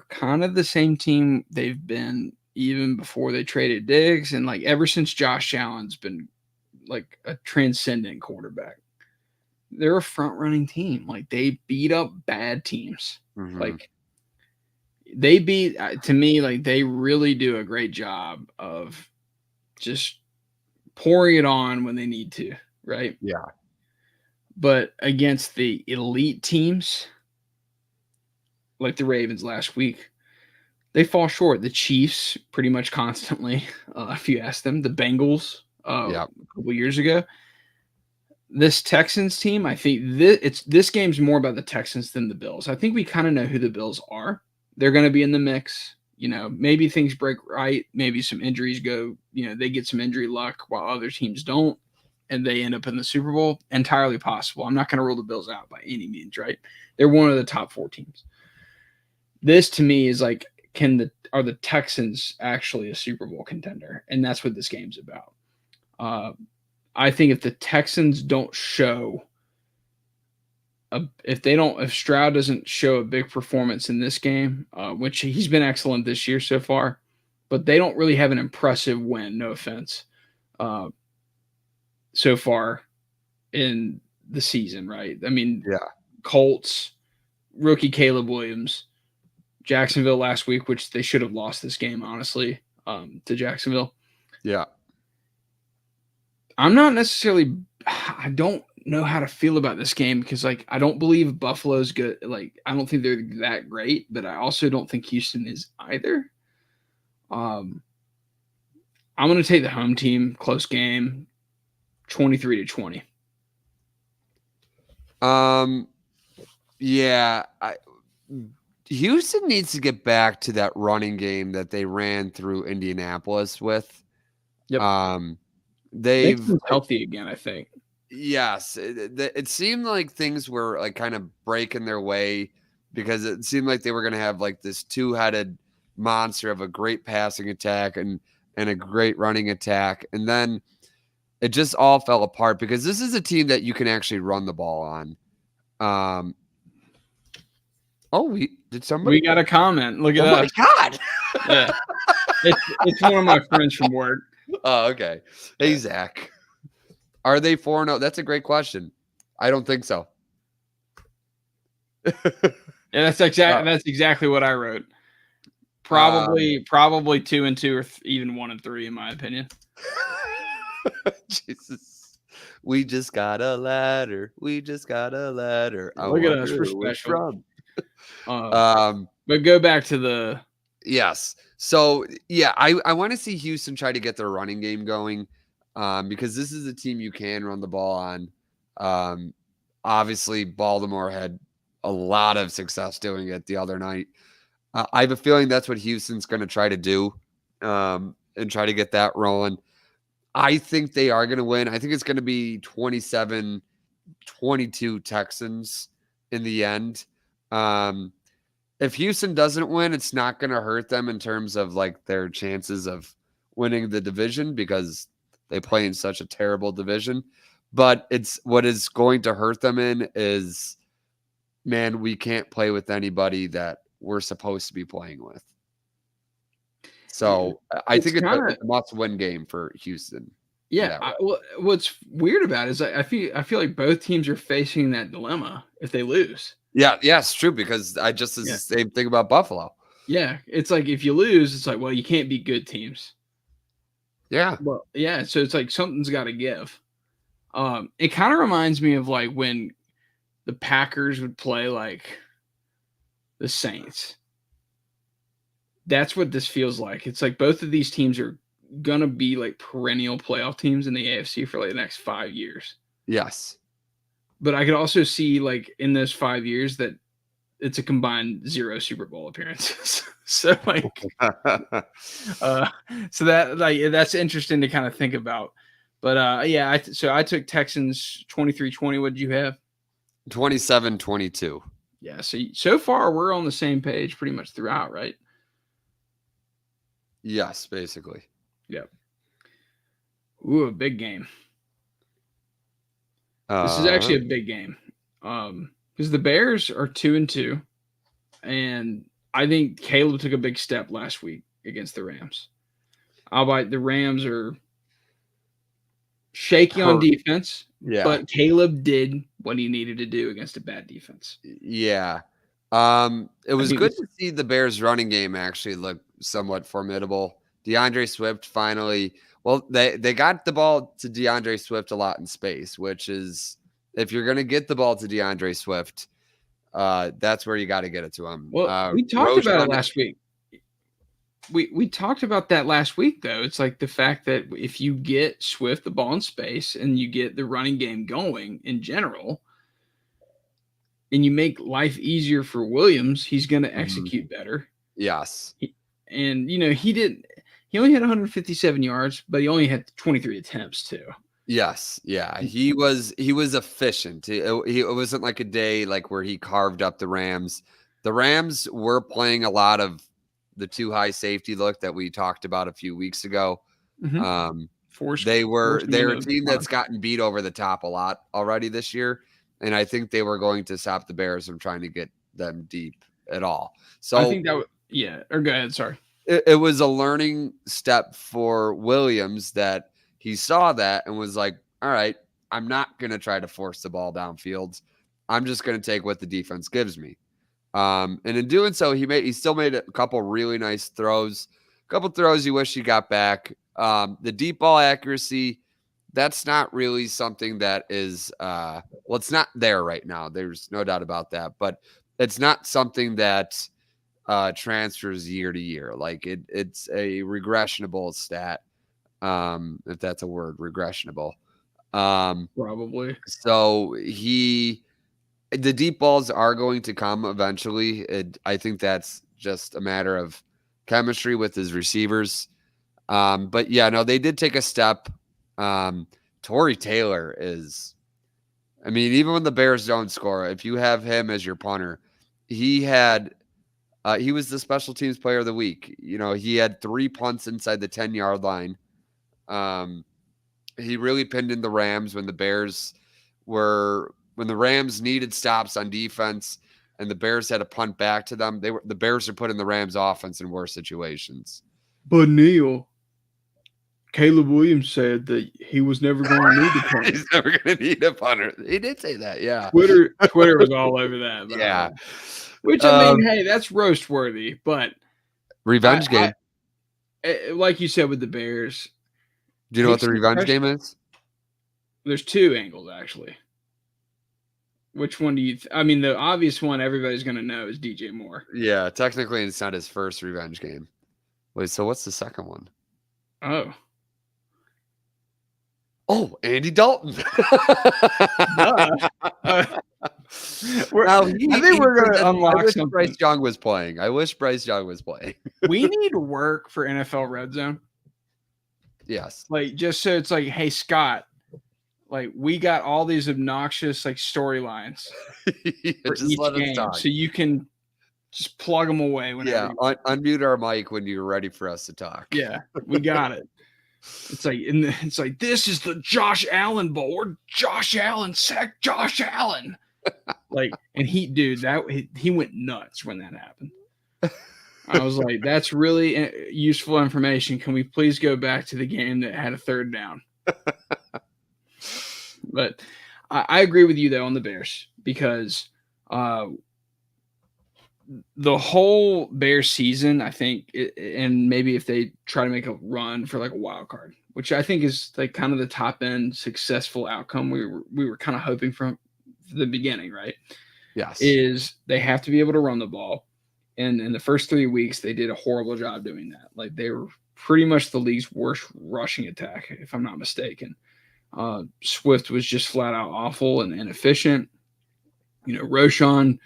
kind of the same team they've been, even before they traded Diggs, and like ever since Josh Allen's been like a transcendent quarterback. They're a front running team. Like they beat up bad teams. Like they beat to me, like they really do a great job of just pouring it on when they need to, right? Yeah. But against the elite teams, like the Ravens last week, they fall short. The Chiefs pretty much constantly, if you ask them, the Bengals a couple years ago. This Texans team, I think this game's more about the Texans than the Bills. I think we kind of know who the Bills are. They're going to be in the mix. You know, maybe things break right. Maybe some injuries go, you know, they get some injury luck while other teams don't, and they end up in the Super Bowl. Entirely possible. I'm not going to rule the Bills out by any means, right? They're one of the top 4 teams. This to me is like, are the Texans actually a Super Bowl contender? And that's what this game's about. I think if the Texans don't show if Stroud doesn't show a big performance in this game, which he's been excellent this year so far, but they don't really have an impressive win, no offense, so far in the season, right? I mean, Colts, rookie Caleb Williams, Jacksonville last week, which they should have lost this game, honestly, to Jacksonville. Yeah. I'm not necessarily – I don't know how to feel about this game because, like, I don't believe Buffalo's good. Like, I don't think they're that great, but I also don't think Houston is either. I'm going to take the home team, close game, 23-20. Yeah. Houston needs to get back to that running game that they ran through Indianapolis with. Yep. They've healthy again, I think. Yes, it seemed like things were like kind of breaking their way because it seemed like they were going to have like this 2-headed monster of a great passing attack and a great running attack, and then it just all fell apart because this is a team that you can actually run the ball on. We got a comment. Look at that. Oh my God. Yeah. It's one of my friends from work. Oh, okay. Hey, Zach. Are they 4-0? That's a great question. I don't think so. Yeah, that's exactly what I wrote. Probably 2-2 or even 1-3 in my opinion. Jesus. We just got a ladder. We just got a ladder. Look at us. We're special. From. But go back to the. Yes. So, yeah, I want to see Houston try to get their running game going because this is a team you can run the ball on. Obviously, Baltimore had a lot of success doing it the other night. I have a feeling that's what Houston's going to try to do and try to get that rolling. I think they are going to win. I think it's going to be 27-22 Texans in the end. If Houston doesn't win, it's not going to hurt them in terms of like their chances of winning the division because they play in such a terrible division. But it's what is going to hurt them in is, man, we can't play with anybody that we're supposed to be playing with. So I think it's a must-win game for Houston. Yeah. What's weird about it is I feel like both teams are facing that dilemma if they lose. Yeah, it's true because I just the same thing about Buffalo. Yeah, it's like if you lose, it's like, well, you can't beat good teams. Yeah. Well, yeah, so it's like something's got to give. It kind of reminds me of like when the Packers would play like the Saints. That's what this feels like. It's like both of these teams are going to be like perennial playoff teams in the AFC for like the next 5 years. Yes. But I could also see like in those 5 years that it's a combined 0 Super Bowl appearances. So like, so that like that's interesting to kind of think about. But yeah, so I took Texans 23-20. What did you have? 27-22. Yeah. So far we're on the same page pretty much throughout, right? Yes, basically. Yep. Ooh, a big game. This is actually a big game because the Bears are 2-2, and I think Caleb took a big step last week against the Rams. Albeit the Rams are shaky on defense, but Caleb did what he needed to do against a bad defense. Yeah. It was good to see the Bears running game actually look somewhat formidable. DeAndre Swift finally, they got the ball to DeAndre Swift a lot in space, which is, if you're going to get the ball to DeAndre Swift, that's where you got to get it to him. Well, we talked about it last week. We talked about that last week, though. It's like the fact that if you get Swift the ball in space and you get the running game going in general, and you make life easier for Williams, he's going to execute better. Yes. And, he only had 157 yards, but he only had 23 attempts too. Yes. Yeah. He was efficient. It wasn't like a day like where he carved up the Rams. The Rams were playing a lot of the too high safety look that we talked about a few weeks ago. They were a team that's gotten beat over the top a lot already this year. And I think they were going to stop the Bears from trying to get them deep at all. So I think that or go ahead. Sorry. It was a learning step for Williams that he saw that and was like, all right, I'm not going to try to force the ball downfield. I'm just going to take what the defense gives me. And in doing so, he still made a couple really nice throws, a couple throws you wish he got back. The deep ball accuracy, that's not really something that is, it's not there right now. There's no doubt about that, but it's not something that transfers year to year. Like it's a regressionable stat. If that's a word, regressionable. Probably. So the deep balls are going to come eventually. I think that's just a matter of chemistry with his receivers. But yeah, no, they did take a step. Tory Taylor is, even when the Bears don't score, if you have him as your punter, he was the special teams player of the week. He had 3 punts inside the 10-yard line. He really pinned in the Rams when the Rams needed stops on defense and the Bears had to punt back to them. The Bears are putting the Rams offense in worse situations. But Neil, Caleb Williams said that he was never going to need a punter. He's never going to need a punter. He did say that, yeah. Twitter was all over that. Yeah. Which, hey, that's roast worthy, but revenge game. Like you said with the Bears. Do you know what the revenge game is? There's 2 angles, actually. Which one do you the obvious one everybody's going to know is DJ Moore. Yeah, technically it's not his first revenge game. Wait, so what's the second one? Oh, Andy Dalton. I think we're going to unlock something. Bryce Young was playing. I wish Bryce Young was playing. We need work for NFL Red Zone. Yes. Like, just so it's like, hey, Scott, like, we got all these obnoxious, like, storylines for each game. So you can just plug them away whenever. Yeah, unmute our mic when you're ready for us to talk. Yeah, we got it. It's like, this is the Josh Allen Bowl. Or Josh Allen sacked Josh Allen. Like, and he went nuts when that happened. I was like, that's really useful information. Can we please go back to the game that had a 3rd down? But I agree with you, though, on the Bears, because the whole Bears season, I think, and maybe if they try to make a run for like a wild card, which I think is like kind of the top end successful outcome we were kind of hoping from the beginning, right? Yes. Is they have to be able to run the ball. And in the first 3 weeks, they did a horrible job doing that. Like, they were pretty much the league's worst rushing attack, if I'm not mistaken. Swift was just flat out awful and inefficient. Roschon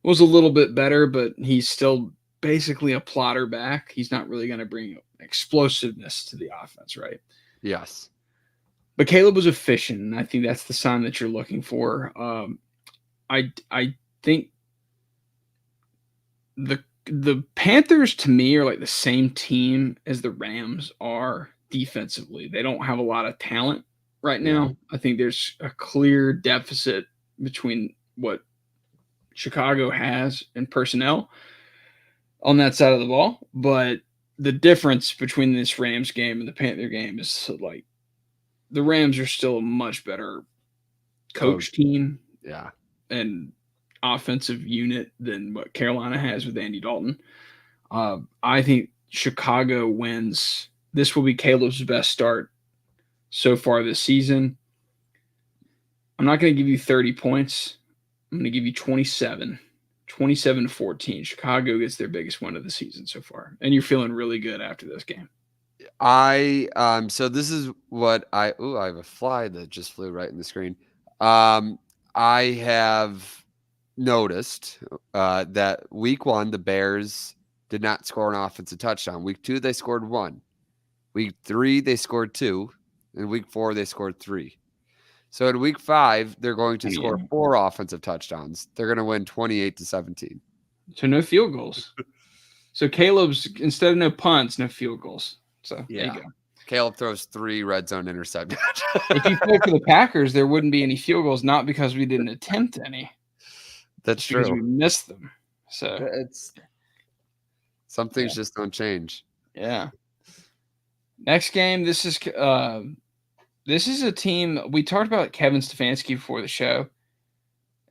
was a little bit better, but he's still basically a plotter back. He's not really going to bring explosiveness to the offense, right? Yes. But Caleb was efficient, and I think that's the sign that you're looking for. I think the Panthers, to me, are like the same team as the Rams are defensively. They don't have a lot of talent right now. Yeah. I think there's a clear deficit between what Chicago has in personnel on that side of the ball, but the difference between this Rams game and the Panther game is like the Rams are still a much better coach team Yeah. and offensive unit than what Carolina has with Andy Dalton. I think Chicago wins. This will be Caleb's best start so far this season. I'm not going to give you 30 points. I'm going to give you 27. 27-14. Chicago gets their biggest win of the season so far. And you're feeling really good after this game. So this is what I have a fly that just flew right in the screen. I have noticed that week 1 the Bears did not score an offensive touchdown. Week 2 they scored 1. Week 3 they scored 2, and week 4 they scored 3. So in week 5 they're going to score 4 offensive touchdowns. They're going to win 28-17. So no field goals. So Caleb's, instead of no punts, no field goals. So there you go. Caleb throws 3 red zone interceptions. If you play for the Packers, there wouldn't be any field goals, not because we didn't attempt any. That's true. Because we missed them. So it's some things just don't change. Yeah. Next game, this is a team we talked about Kevin Stefanski before the show.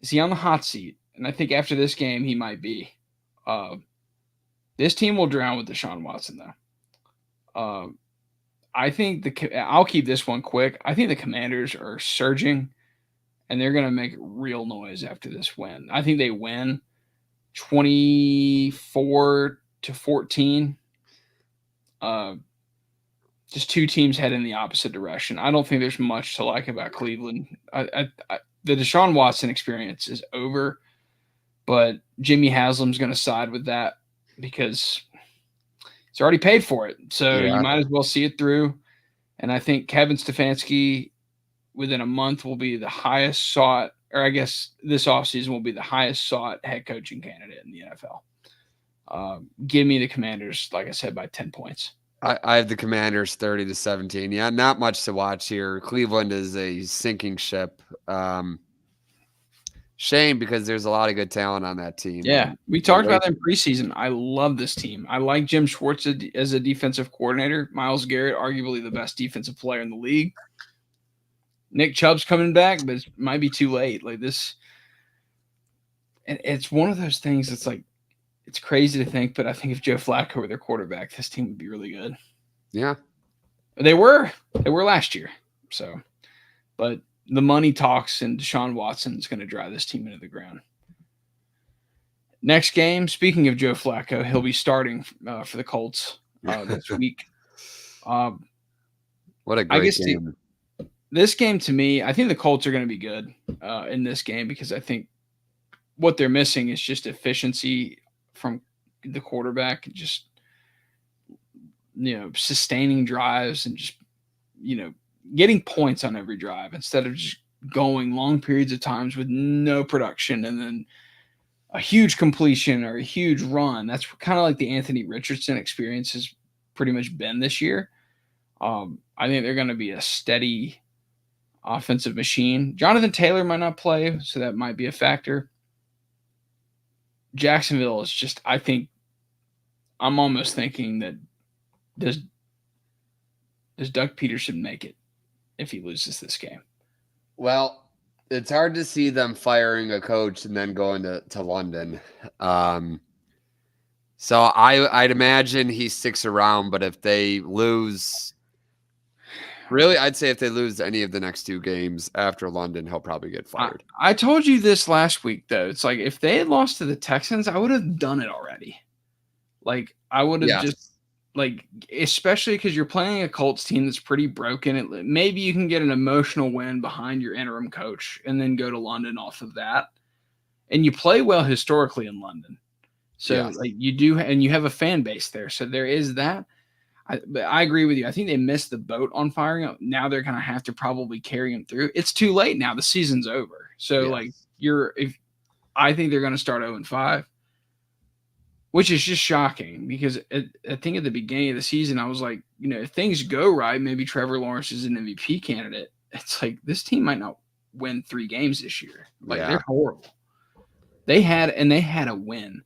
Is he on the hot seat? And I think after this game, he might be. This team will drown with Deshaun Watson, though. I think I'll keep this one quick. I think the Commanders are surging, and they're going to make real noise after this win. I think they win 24-14. Just two teams head in the opposite direction. I don't think there's much to like about Cleveland. The Deshaun Watson experience is over, but Jimmy Haslam's going to side with that because he's already paid for it. So you might as well see it through. And I think Kevin Stefanski within a month will be the highest sought, or I guess this offseason will be the highest sought head coaching candidate in the NFL. Give me the Commanders, like I said, by 10 points. I have the Commanders 30-17. Yeah, not much to watch here. Cleveland is a sinking ship. Shame because there's a lot of good talent on that team. Yeah, we talked about them preseason. I love this team. I like Jim Schwartz as a defensive coordinator. Myles Garrett, arguably the best defensive player in the league. Nick Chubb's coming back, but it might be too late. Like this, and it's one of those things that's like, it's crazy to think, but I think if Joe Flacco were their quarterback, this team would be really good. Yeah. They were last year. So, but the money talks, and Deshaun Watson is going to drive this team into the ground. Next game, speaking of Joe Flacco, he'll be starting for the Colts this week. What a great game. This game, to me, I think the Colts are going to be good in this game because I think what they're missing is just efficiency from the quarterback, just, sustaining drives and just, getting points on every drive instead of just going long periods of times with no production and then a huge completion or a huge run. That's kind of like the Anthony Richardson experience has pretty much been this year. I think they're going to be a steady offensive machine. Jonathan Taylor might not play, so that might be a factor. Jacksonville is just, I think, I'm almost thinking that does Doug Peterson make it if he loses this game? Well, it's hard to see them firing a coach and then going to London. So I'd imagine he sticks around, but if they lose, really, I'd say if they lose any of the next 2 games after London, he'll probably get fired. I told you this last week, though. It's like if they had lost to the Texans, I would have done it already. Like, I would have just, like, especially because you're playing a Colts team that's pretty broken. Maybe you can get an emotional win behind your interim coach and then go to London off of that. And you play well historically in London. So, like, you do, and you have a fan base there. So there is that. But I agree with you. I think they missed the boat on firing up. Now they're going to have to probably carry him through. It's too late now. The season's over. So, I think they're going to start 0-5, which is just shocking because I think at the beginning of the season, I was like, if things go right, maybe Trevor Lawrence is an MVP candidate. It's like this team might not win 3 games this year. Like, they're horrible. They had a win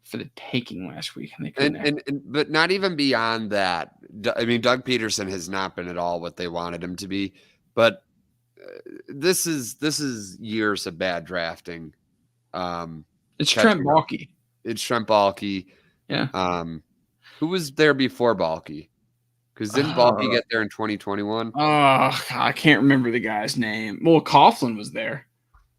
for the taking last week, and they couldn't. But not even beyond that. I mean, Doug Peterson has not been at all what they wanted him to be. But this is years of bad drafting. It's Trent Baalke. It's Trent Baalke. Yeah. Who was there before Baalke? Because didn't Baalke get there in 2021? I can't remember the guy's name. Well, Coughlin was there.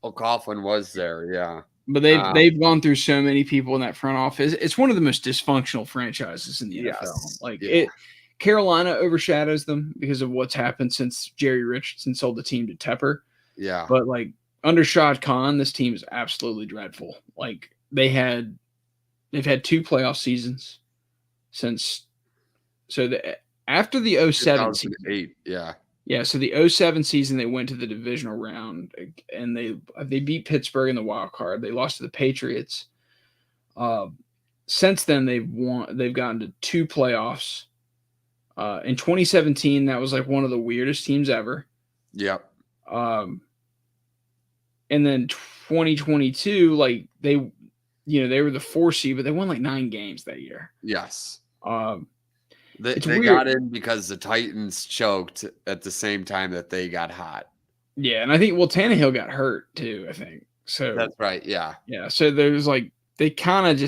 Oh, Coughlin was there, yeah. But they've gone through so many people in that front office. It's one of the most dysfunctional franchises in the NFL. Carolina overshadows them because of what's happened since Jerry Richardson sold the team to Tepper. Yeah. But like under Shad Khan, this team is absolutely dreadful. Like they've had 2 playoff seasons since. So after the 07 season, yeah. Yeah, so the 07 season they went to the divisional round and they beat Pittsburgh in the wild card. They lost to the Patriots. Since then they've gotten to 2 playoffs. In 2017, that was like one of the weirdest teams ever. Yep. And then 2022, like they were the 4 seed, but they won like 9 games that year. Yes. They got in because the Titans choked at the same time that they got hot. Yeah, and I think Tannehill got hurt too, I think. So that's right, yeah. Yeah, so there's like they kind of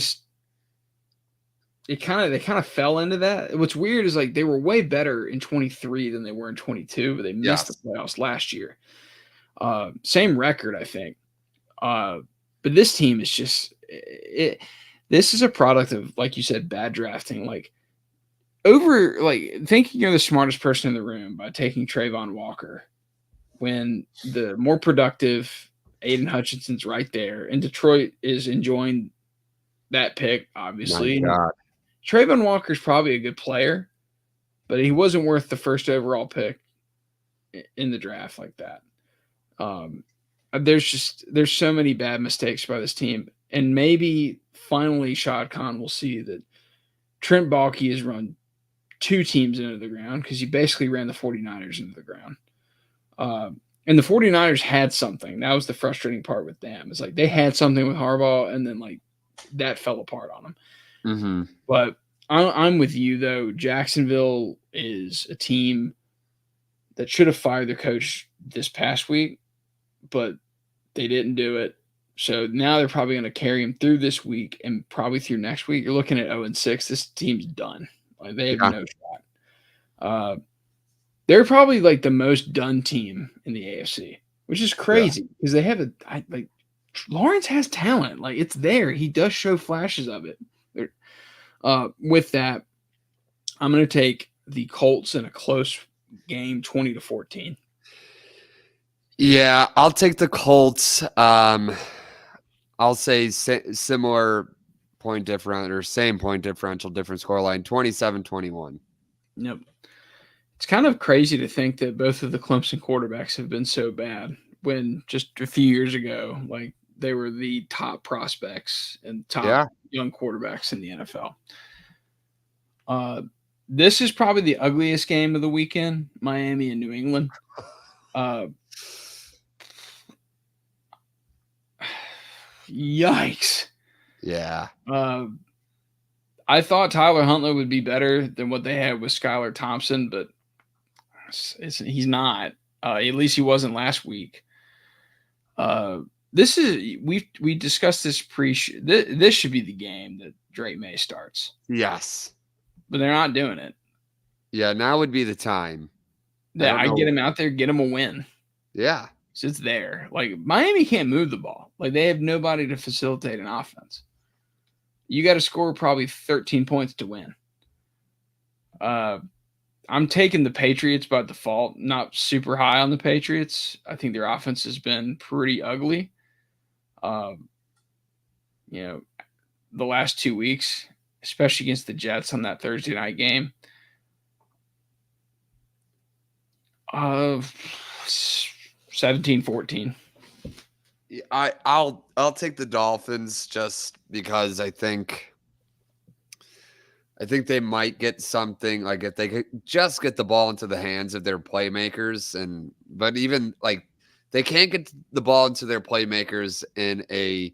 fell into that. What's weird is like they were way better in 23 than they were in 22, but they missed the playoffs last year. Same record, I think. But this team is just this is a product of, like you said, bad drafting. Like thinking you're the smartest person in the room by taking Trayvon Walker when the more productive Aiden Hutchinson's right there, and Detroit is enjoying that pick, obviously. Trayvon Walker's probably a good player, but he wasn't worth the first overall pick in the draft like that. There's so many bad mistakes by this team, and maybe finally Shad Khan will see that Trent Baalke has run 2 teams into the ground because he basically ran the 49ers into the ground. And the 49ers had something. That was the frustrating part with them. It's like they had something with Harbaugh, and then like that fell apart on them. Mm-hmm. But I'm with you, though. Jacksonville is a team that should have fired their coach this past week, but they didn't do it. So now they're probably going to carry him through this week and probably through next week. You're looking at 0-6. This team's done. Like they have no shot. They're probably like the most done team in the AFC, which is crazy because they have Lawrence has talent. Like it's there. He does show flashes of it. With that, I'm going to take the Colts in a close game, 20-14. Yeah, I'll take the Colts. I'll say similar point differential or same point differential, different scoreline, 27-21. Yep. It's kind of crazy to think that both of the Clemson quarterbacks have been so bad when just a few years ago, like they were the top prospects and top young quarterbacks in the NFL. This is probably the ugliest game of the weekend, Miami and New England. Yikes. Yeah. I thought Tyler Huntley would be better than what they had with Skylar Thompson, but he's not. At least he wasn't last week. This is we discussed this this should be the game that Drake May starts. Yes. But they're not doing it. Yeah, now would be the time. Yeah, I get him out there, get him a win. Yeah. So it's there. Like Miami can't move the ball. Like they have nobody to facilitate an offense. You got to score probably 13 points to win. I'm taking the Patriots by default. Not super high on the Patriots. I think their offense has been pretty ugly. The last 2 weeks, especially against the Jets on that Thursday night game. 17-14. I'll take the Dolphins just because I think they might get something, like if they could just get the ball into the hands of their playmakers, but even like they can't get the ball into their playmakers in a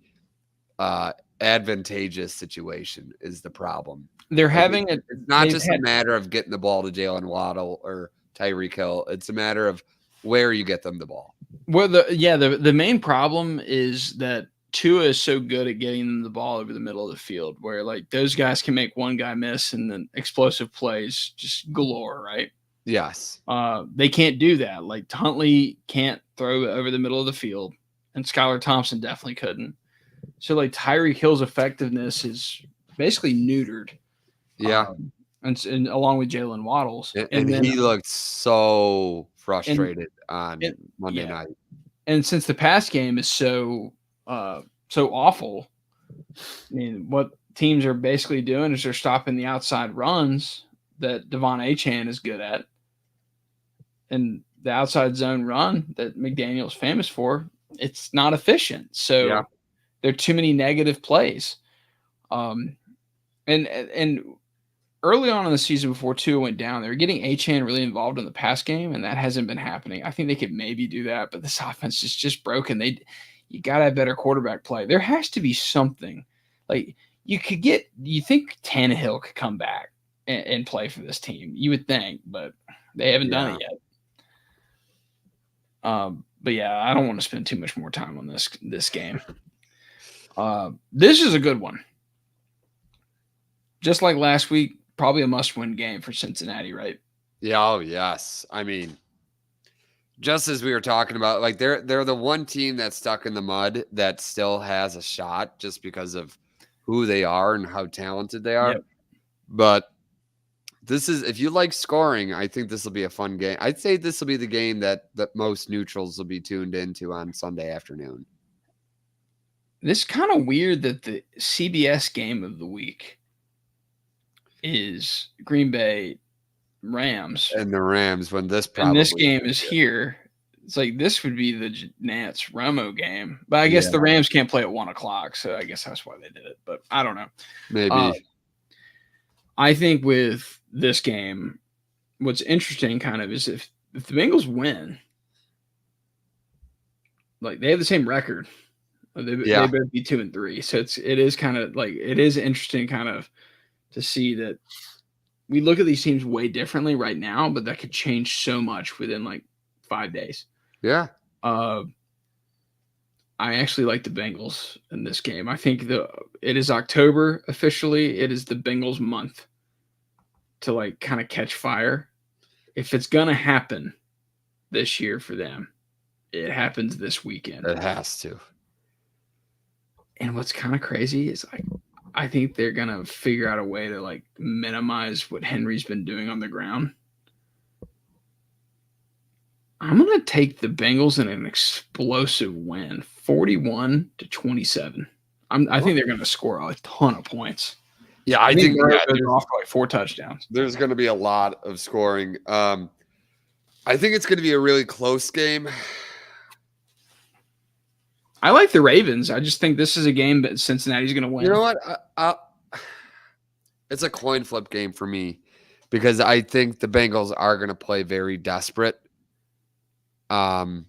advantageous situation is the problem. They're Like, having it's not just a matter of getting the ball to Jalen Waddle or Tyreek Hill. It's a matter of where you get them the ball. Well, the main problem is that Tua is so good at getting them the ball over the middle of the field, where like those guys can make one guy miss and then explosive plays just galore, right? Yes. They can't do that. Like Huntley can't throw it over the middle of the field, and Skylar Thompson definitely couldn't. So like Tyreek Hill's effectiveness is basically neutered. Yeah. And along with Jalen Waddle's, And then, he looked so frustrated on Monday night. And since the pass game is so awful, I mean, what teams are basically doing is they're stopping the outside runs that Devon Achane is good at, and the outside zone run that McDaniel's famous for, it's not efficient. So there are too many negative plays. And early on in the season before Tua went down, they were getting Achane really involved in the pass game, and that hasn't been happening. I think they could maybe do that, but this offense is just broken. You got to have better quarterback play. There has to be something. Like you think Tannehill could come back and play for this team. You would think, but they haven't done it yet. But yeah, I don't want to spend too much more time on this game. This is a good one. Just like last week, probably a must-win game for Cincinnati, right? Yeah, oh yes. I mean, just as we were talking about, like they're the one team that's stuck in the mud that still has a shot just because of who they are and how talented they are. Yep. But this is, if you like scoring, I think this will be a fun game. I'd say this will be the game that most neutrals will be tuned into on Sunday afternoon. This is kind of weird that the CBS game of the week is Green Bay Rams. And the Rams, when this game is here. It's like this would be the Nance Romo game. But I guess the Rams can't play at 1:00, so I guess that's why they did it. But I don't know. Maybe. I think with this game, what's interesting kind of is if the Bengals win, like they have the same record. They both be 2-3. So it is kind of like it is interesting kind of to see that we look at these teams way differently right now, but that could change so much within like 5 days. Yeah. I actually like the Bengals in this game. I think it is October officially. It is the Bengals month to like kind of catch fire. If it's going to happen this year for them, it happens this weekend. It has to. And what's kind of crazy is I think they're going to figure out a way to like minimize what Henry's been doing on the ground. I'm going to take the Bengals in an explosive win, 41-27. I think they're going to score a ton of points. Yeah, I think they're off for like 4 touchdowns. There's going to be a lot of scoring. I think it's going to be a really close game. I like the Ravens. I just think this is a game that Cincinnati's going to win. You know what? It's a coin flip game for me because I think the Bengals are going to play very desperate. And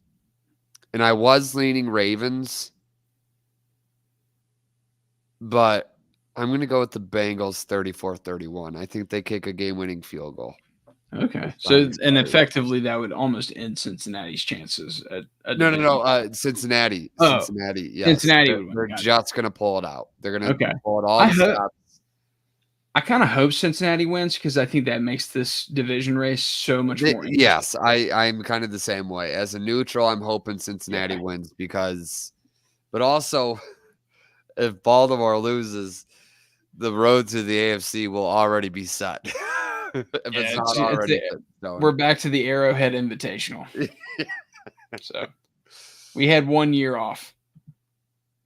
I was leaning Ravens, but I'm going to go with the Bengals 34-31. I think they kick a game-winning field goal. Okay. So, and effectively that would almost end Cincinnati's chances. No. Cincinnati. Oh, Cincinnati. Yes. Cincinnati. They're just going to pull it out. They're going to pull it all. I kind of hope Cincinnati wins because I think that makes this division race so much more interesting. Yes, I'm kind of the same way. As a neutral, I'm hoping Cincinnati wins but also if Baltimore loses, the road to the AFC will already be set. We're back to the Arrowhead Invitational. So we had 1 year off.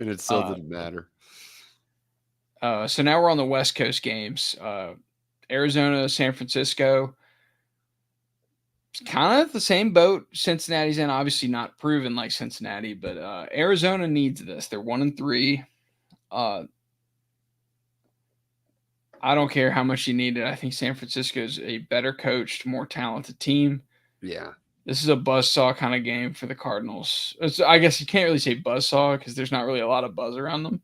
And it still didn't matter. So now we're on the West Coast games. Arizona, San Francisco. It's kind of the same boat Cincinnati's in. Obviously not proven like Cincinnati, but Arizona needs this. They're 1-3. I don't care how much you need it. I think San Francisco is a better coached, more talented team. Yeah. This is a buzzsaw kind of game for the Cardinals. I guess you can't really say buzzsaw because there's not really a lot of buzz around them.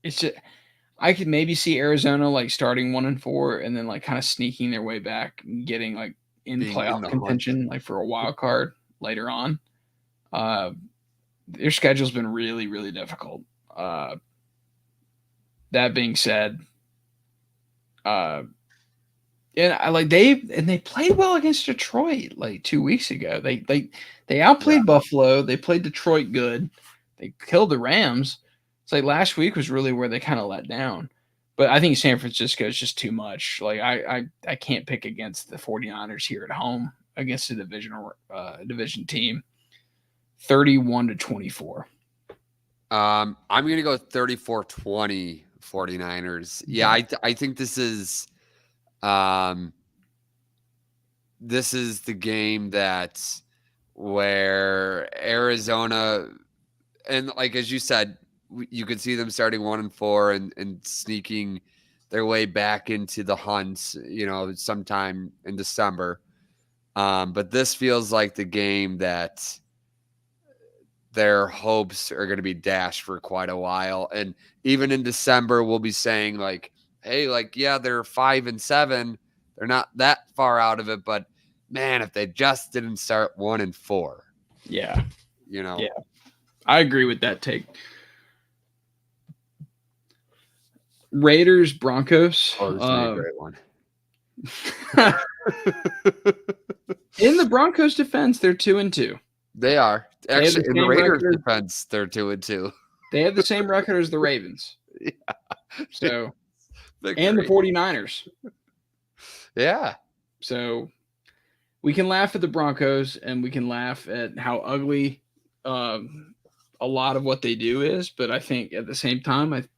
It's just I could maybe see Arizona like starting 1-4 and then like kind of sneaking their way back and getting like in Being in playoff the hunt. contention like for a wild card later on. Uh, their schedule's been really, really difficult. That being said, uh, and they played well against Detroit like 2 weeks ago. They Yeah. outplayed Buffalo. They played Detroit good. They killed the Rams. It's like last week was really where they kind of let down. But I think San Francisco is just too much. Like I can't pick against the 49ers here at home against a division team. 31-24. I'm going to go 34-20 49ers. Yeah, I think this is the game that where Arizona, and like as you said, you could see them starting 1-4 and sneaking their way back into the hunt, sometime in December. But this feels like the game that their hopes are going to be dashed for quite a while. And even in December, we'll be saying like, hey, like, yeah, they're 5-7. They're not that far out of it, but man, if they just didn't start 1-4, Yeah. Yeah. I agree with that take. Raiders, Broncos. Oh, this would be a great one. In the Broncos' defense, they're 2-2. They are. Actually, in the Raiders' record. defense, they're 2-2. They have the same record as the Ravens. Yeah. So, Victory. and the 49ers. Yeah. So, we can laugh at the Broncos and we can laugh at how ugly a lot of what they do is, but I think at the same time,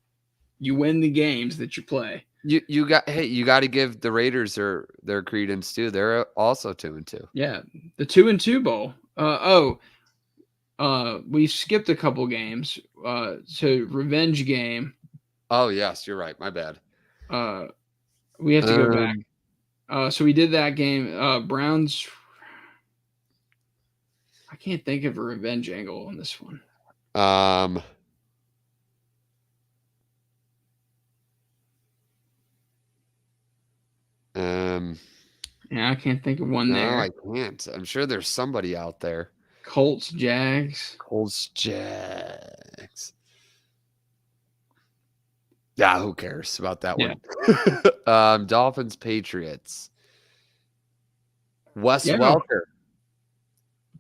you win the games that you play. You got to give the Raiders their credence too. They're also 2-2. Yeah, the 2-2 bowl. We skipped a couple games. So revenge game. Oh yes, you're right. My bad. We have to go back. So we did that game. Browns. I can't think of a revenge angle on this one. Yeah, I can't think of one there. No, I can't. I'm sure there's somebody out there. Colts, Jags. Yeah, who cares about that one? Dolphins, Patriots. Wes Welker.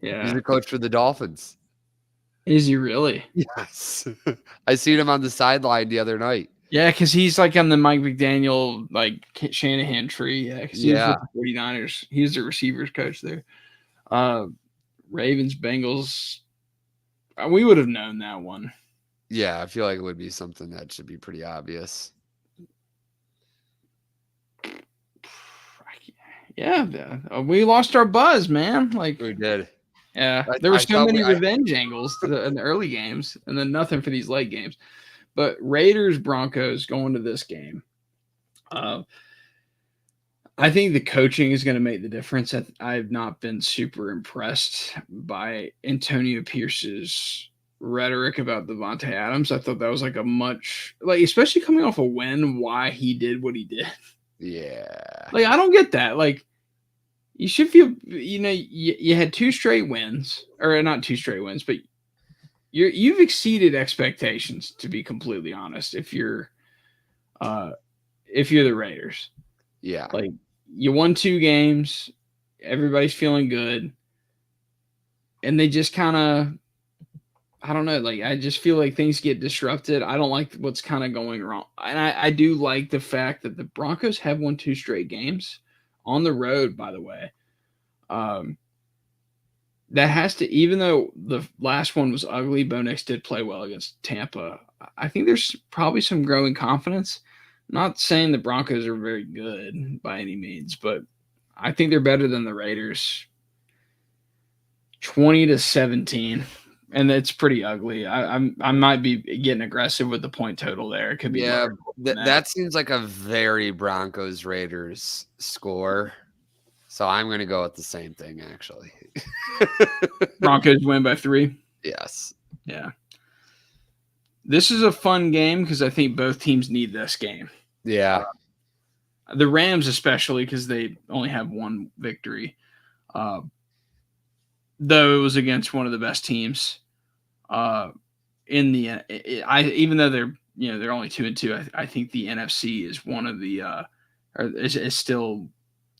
Yeah. He's the coach for the Dolphins. Is he really? Yes. I seen him on the sideline the other night. Yeah, because he's like on the Mike McDaniel, like Shanahan tree. Yeah, because he was with the 49ers. He was the receivers coach there. Ravens, Bengals. We would have known that one. Yeah, I feel like it would be something that should be pretty obvious. Yeah, we lost our buzz, man. Like we did. Yeah, there were so many revenge angles in the early games, and then nothing for these late games. But Raiders, Broncos going to this game. I think the coaching is going to make the difference. I've not been super impressed by Antonio Pierce's rhetoric about Devontae Adams. I thought that was like especially coming off a win, why he did what he did. Yeah. Like, I don't get that. Like, you should feel, you had 2 straight wins, or not 2 straight wins, but you've exceeded expectations, to be completely honest. If you're the Raiders, yeah, like you won 2 games, everybody's feeling good, and they just kind of, I don't know, like I just feel like things get disrupted. I don't like what's kind of going wrong, and I do like the fact that the Broncos have won 2 straight games on the road. By the way, that has to, even though the last one was ugly, Bo Nix did play well against Tampa. I think there's probably some growing confidence. I'm not saying the Broncos are very good by any means, but I think they're better than the Raiders. 20-17, and it's pretty ugly. I might be getting aggressive with the point total there. It could be. Yeah, that seems like a very Broncos Raiders score. So I'm going to go with the same thing, actually. Broncos win by 3. Yes. Yeah. This is a fun game because I think both teams need this game. Yeah. The Rams especially because they only have one victory. Though it was against one of the best teams in the even though they're only 2-2, I think the NFC is one of the is still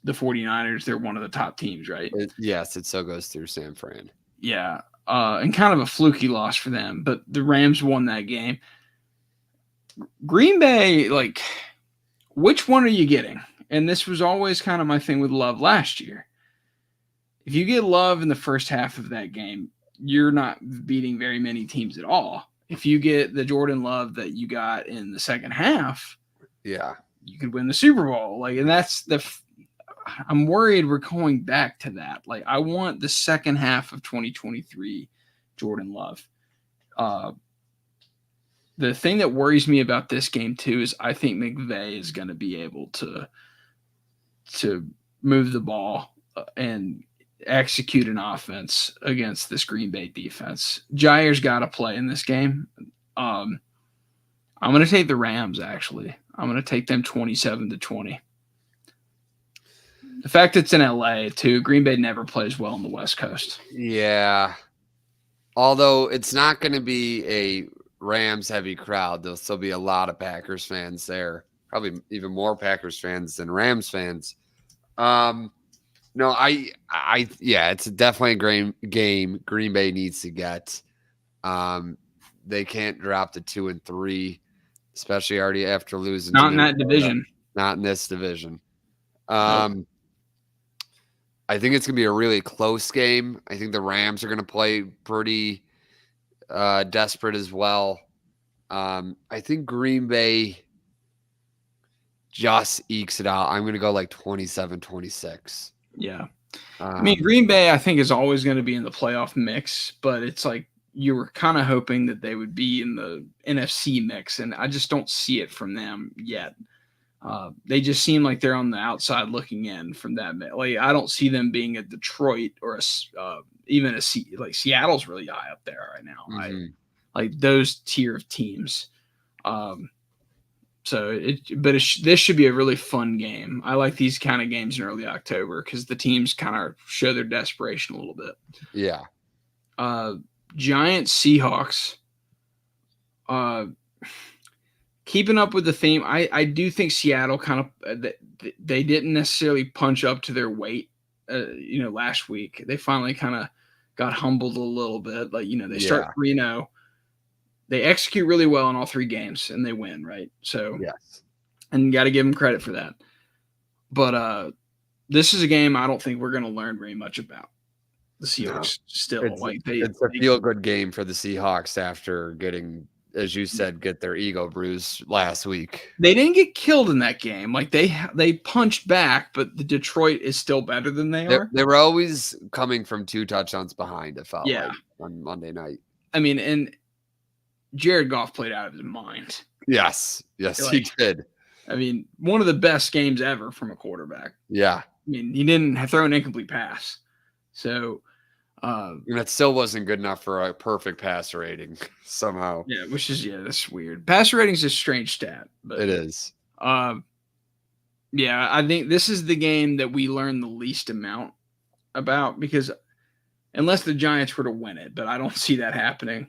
the 49ers. They're one of the top teams, right? Yes, it still goes through San Fran. Yeah. And kind of a fluky loss for them, but the Rams won that game. Green Bay, like, which one are you getting? And this was always kind of my thing with Love last year. If you get Love in the first half of that game, you're not beating very many teams at all. If you get the Jordan Love that you got in the second half, yeah, you could win the Super Bowl. Like, and that's I'm worried we're going back to that. Like, I want the second half of 2023 Jordan Love. The thing that worries me about this game too is I think McVay is going to be able to move the ball and execute an offense against this Green Bay defense. Jair's got to play in this game. I'm going to take the Rams, actually. I'm going to take them 27-20. The fact it's in LA, too, Green Bay never plays well on the West Coast. Yeah. Although it's not going to be a Rams-heavy crowd, there'll still be a lot of Packers fans there. Probably even more Packers fans than Rams fans. No, yeah, it's definitely a great game Green Bay needs to get. They can't drop to 2-3, especially already after losing. Not in that division. Not in this division. Nope. I think it's going to be a really close game. I think the Rams are going to play pretty desperate as well. I think Green Bay just ekes it out. I'm going to go like 27-26. Yeah. I mean, Green Bay, I think, is always going to be in the playoff mix, but it's like you were kind of hoping that they would be in the NFC mix, and I just don't see it from them yet. They just seem like they're on the outside looking in from that. Like, I don't see them being a Detroit or even like Seattle's really high up there right now. Mm-hmm. Like those tier of teams. This should be a really fun game. I like these kind of games in early October because the teams kind of show their desperation a little bit. Yeah. Giants Seahawks. Keeping up with the theme, I do think Seattle kind of they didn't necessarily punch up to their weight. Last week they finally kind of got humbled a little bit. Like they start 3-0. They execute really well in all three games and they win, right? So yes, and you got to give them credit for that. But this is a game I don't think we're going to learn very much about the Seahawks. Still, it's a feel-good game for the Seahawks after getting, as you said, get their ego bruised last week. They didn't get killed in that game. Like they punched back, but the Detroit is still better than they are. They were always coming from 2 touchdowns behind. It felt like on Monday night. I mean, and Jared Goff played out of his mind. Yes, he did. I mean, one of the best games ever from a quarterback. Yeah. I mean, he didn't throw an incomplete pass. So and that still wasn't good enough for a perfect passer rating somehow. Yeah, that's weird. Passer rating is a strange stat, but it is. I think this is the game that we learn the least amount about because unless the Giants were to win it, but I don't see that happening.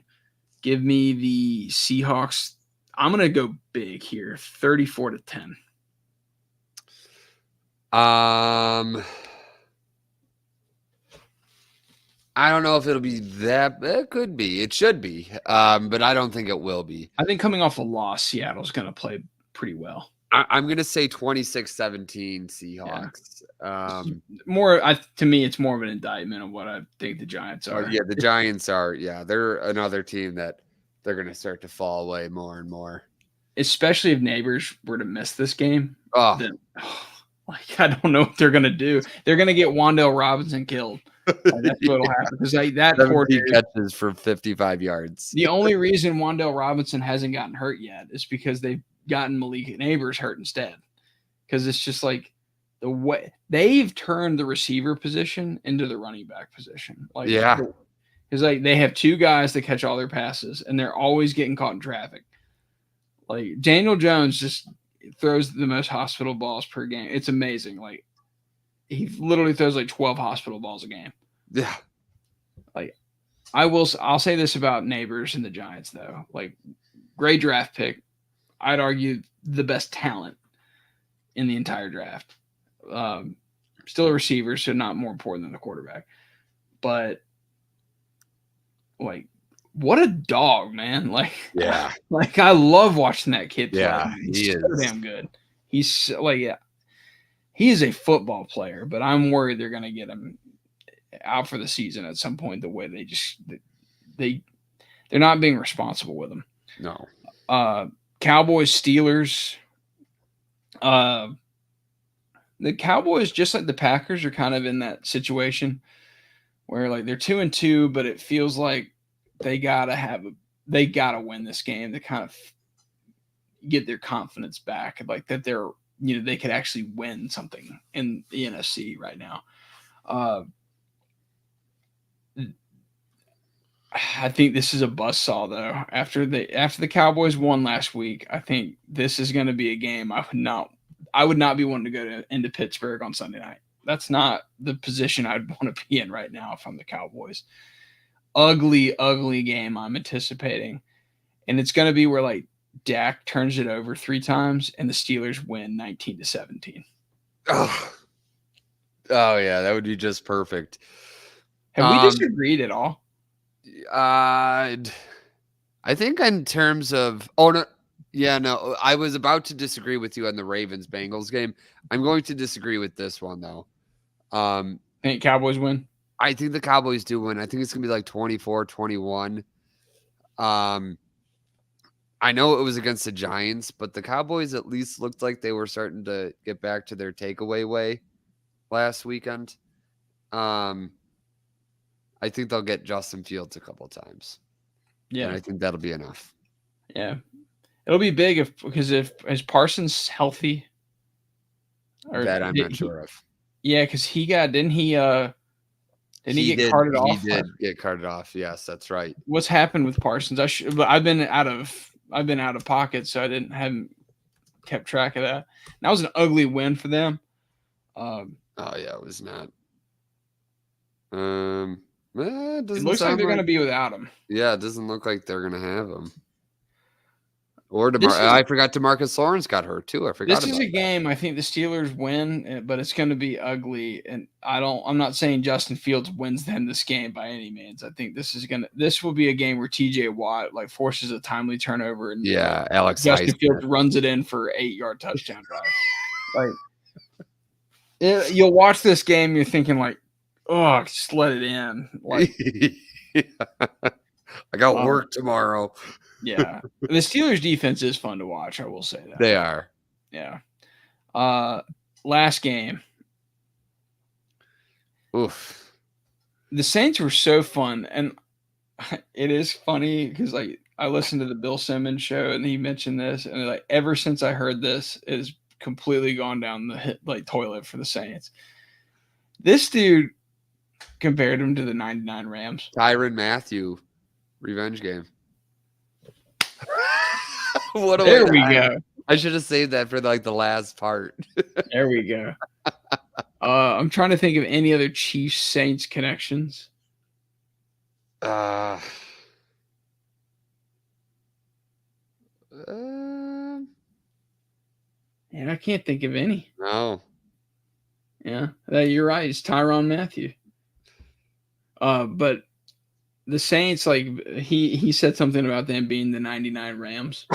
Give me the Seahawks. I'm going to go big here, 34-10. I don't know if it'll be that. It could be. It should be. But I don't think it will be. I think coming off a loss, Seattle's going to play pretty well. I'm going to say 26-17 Seahawks. Yeah. To me, it's more of an indictment of what I think the Giants are. Yeah, the Giants are. Yeah, they're another team that they're going to start to fall away more and more. Especially if Neighbors were to miss this game. Then, I don't know what they're going to do. They're going to get Wan'Dale Robinson killed. That's what'll happen because that poor dude catches for 55 yards. The only reason Wan'Dale Robinson hasn't gotten hurt yet is because they've gotten Malik Neighbors hurt instead. Because it's just like the way they've turned the receiver position into the running back position. Because like they have two guys that catch all their passes, and they're always getting caught in traffic. Like Daniel Jones just throws the most hospital balls per game. It's amazing. Like he literally throws like 12 hospital balls a game. Yeah. Like I'll say this about Neighbors and the Giants though. Like great draft pick. I'd argue the best talent in the entire draft. Still a receiver, so not more important than the quarterback. But like, what a dog, man! Like, Yeah. like I love watching that kid play. Yeah, He's he so is. damn good. He's like, yeah, he is a football player, but I'm worried they're gonna get him out for the season at some point. The way they're not being responsible with him. No. Cowboys, Steelers. The Cowboys, just like the Packers, are kind of in that situation where like they're 2-2, but it feels like they gotta win this game to kind of get their confidence back, like that they're they could actually win something in the NFC right now. I think this is a buzzsaw though. After the Cowboys won last week, I think this is going to be a game I would not be wanting to go into Pittsburgh on Sunday night. That's not the position I'd want to be in right now if I'm the Cowboys. Ugly, ugly game I'm anticipating. And it's going to be where like Dak turns it over 3 times and the Steelers win 19-17. Oh yeah, that would be just perfect. Have we disagreed at all? I think in terms of no, I was about to disagree with you on the Ravens Bengals game. I'm going to disagree with this one though. Think Cowboys win? I think the Cowboys do win. I think it's gonna be like 24-21. I know it was against the Giants, but the Cowboys at least looked like they were starting to get back to their takeaway way last weekend. I think they'll get Justin Fields a couple times. Yeah. And I think that'll be enough. Yeah. It'll be big if is Parsons healthy? Or that I'm not sure of. Yeah, because didn't he get carted off? He did get carted off. Yes, that's right. What's happened with Parsons? But I've been out of pocket, so I haven't kept track of that. That was an ugly win for them. Oh yeah, it was not. It looks like they're going to be without him. Yeah, it doesn't look like they're going to have him. Or I forgot DeMarcus Lawrence got hurt too. I forgot. This is a game I think the Steelers win, but it's going to be ugly. And I'm not saying Justin Fields wins them this game by any means. I think this will be a game where TJ Watt like forces a timely turnover and Alex Justin Fields runs it in for 8-yard touchdown drive. Like you'll watch this game, you're thinking like, oh, just let it in. Like, I got work tomorrow. Yeah. The Steelers defense is fun to watch. I will say that. They are. Yeah. Last game. Oof. The Saints were so fun. And it is funny because like I listened to the Bill Simmons show and he mentioned this. And like ever since I heard this, it has completely gone down the toilet for the Saints. This dude compared him to the 99 Rams. Tyrann Mathieu revenge game. There we go. I should have saved that for like the last part. There we go. I'm trying to think of any other Chiefs Saints connections. And I can't think of any. No. Yeah, you're right. It's Tyrann Mathieu. But the Saints, like he said something about them being the 99 Rams.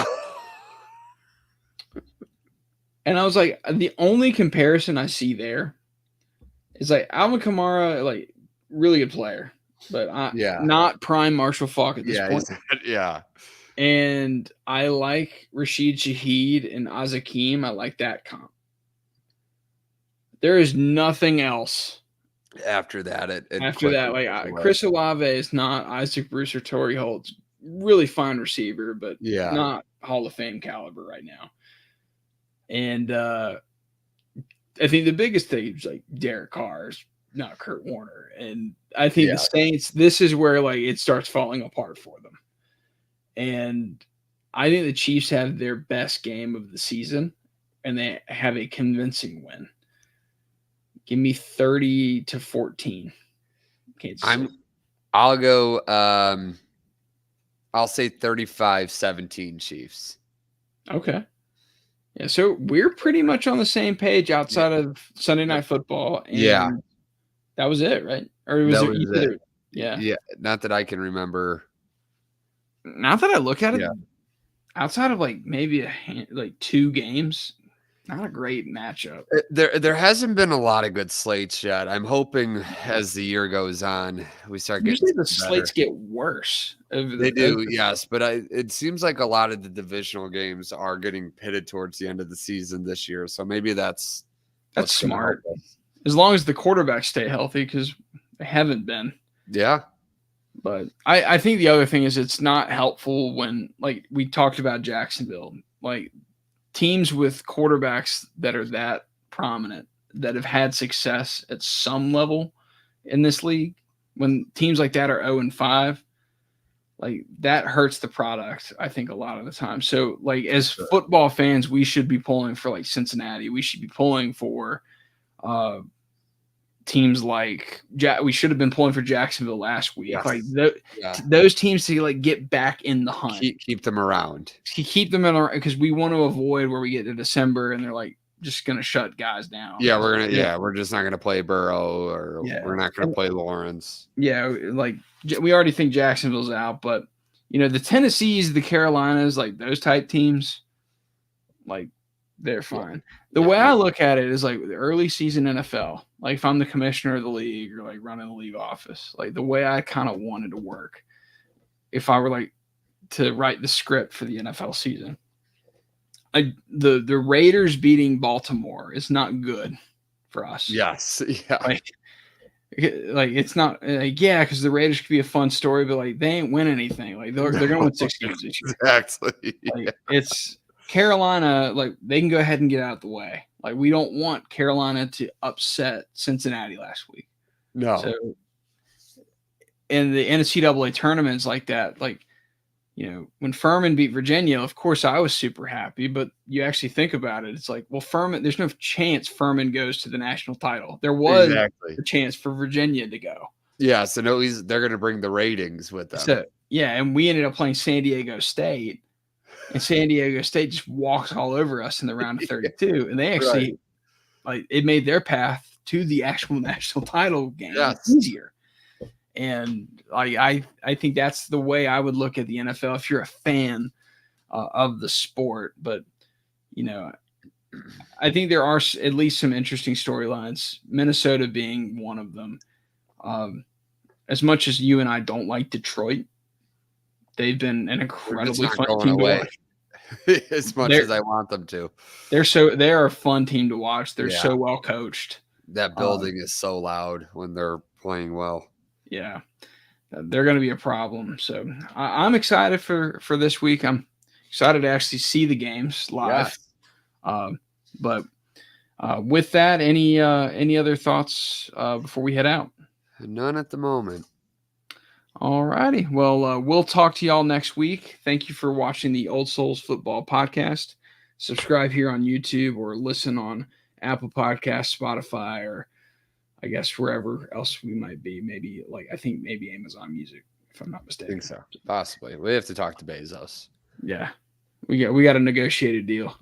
And I was like, the only comparison I see there is like Alvin Kamara, like really good player, but not prime Marshall Faulk at this point. Yeah. And I like Rashid Shaheed and Azakim. I like that comp. There is nothing else after that. Like Chris Olave is not Isaac Bruce or Torrey Holt's really fine receiver, but not Hall of Fame caliber right now. And I think the biggest thing is like Derek Carr's not Kurt Warner. And I think the Yeah. Saints, this is where like it starts falling apart for them. And I think the Chiefs have their best game of the season, and they have a convincing win. Give me 30-14. Kansas City. I'll go I'll say 35-17 Chiefs. Okay. Yeah, so we're pretty much on the same page outside of Sunday Night Football. And that was it, right? Or was That there was either? it. Yeah. Yeah, not that I can remember. Now that I look at it, outside of like maybe like 2 games, not a great matchup. There hasn't been a lot of good slates yet. I'm hoping as the year goes on, we start getting Usually the some slates better. get worse. They do, yes, but it seems like a lot of the divisional games are getting pitted towards the end of the season this year. So maybe that's what's gonna help smart. us. As long as the quarterbacks stay healthy, because they haven't been. Yeah. But I think the other thing is it's not helpful when, like we talked about Jacksonville, like teams with quarterbacks that are that prominent, that have had success at some level in this league, when teams like that are 0-5, like that hurts the product, I think, a lot of the time. So like as football fans, we should be pulling for like Cincinnati. We should be pulling for teams like we should have been pulling for Jacksonville last week. Yes. Like those teams to like get back in the hunt, keep them around, keep them in around, because we want to avoid where we get to December and they're like just gonna shut guys down. Yeah, we're just not gonna play Burrow, or we're not gonna play Lawrence. Yeah, like we already think Jacksonville's out, but you know the Tennessees, the Carolinas, like those type teams, like they're fine. The way I look at it is like the early season NFL. Like if I'm the commissioner of the league or like running the league office, like the way I kind of wanted to work, if I were like to write the script for the NFL season, the Raiders beating Baltimore is not good for us. Yes, yeah. Like it's not because the Raiders could be a fun story, but like they ain't win anything. Like they're gonna win 6 games this year. Exactly. Like, it's Carolina, like they can go ahead and get out of the way. Like we don't want Carolina to upset Cincinnati last week. No. So in the NCAA tournaments like that, like, you know, when Furman beat Virginia, of course I was super happy, but you actually think about it, it's like, well, Furman, there's no chance Furman goes to the national title. There was a chance for Virginia to go. Yeah, so no, they're going to bring the ratings with them. So, yeah, and we ended up playing San Diego State, and San Diego State just walks all over us in the round of 32, and they actually, like, it made their path to the actual national title game easier. And I think that's the way I would look at the NFL if you're a fan of the sport. But, you know, I think there are at least some interesting storylines, Minnesota being one of them. As much as you and I don't like Detroit, they've been an incredibly fun team to watch. As much as I want them to. They're a fun team to watch. They're so well coached. That building is so loud when they're playing well. Yeah, they're going to be a problem. So I'm excited for this week. I'm excited to actually see the games live. Yes. But with that, any other thoughts before we head out? None at the moment. All righty. Well, we'll talk to y'all next week. Thank you for watching the Old Souls Football Podcast. Subscribe here on YouTube or listen on Apple Podcasts, Spotify, or I guess wherever else we might be. Maybe maybe Amazon Music, if I'm not mistaken. I think so. Possibly. We have to talk to Bezos. Yeah. We got a negotiated deal.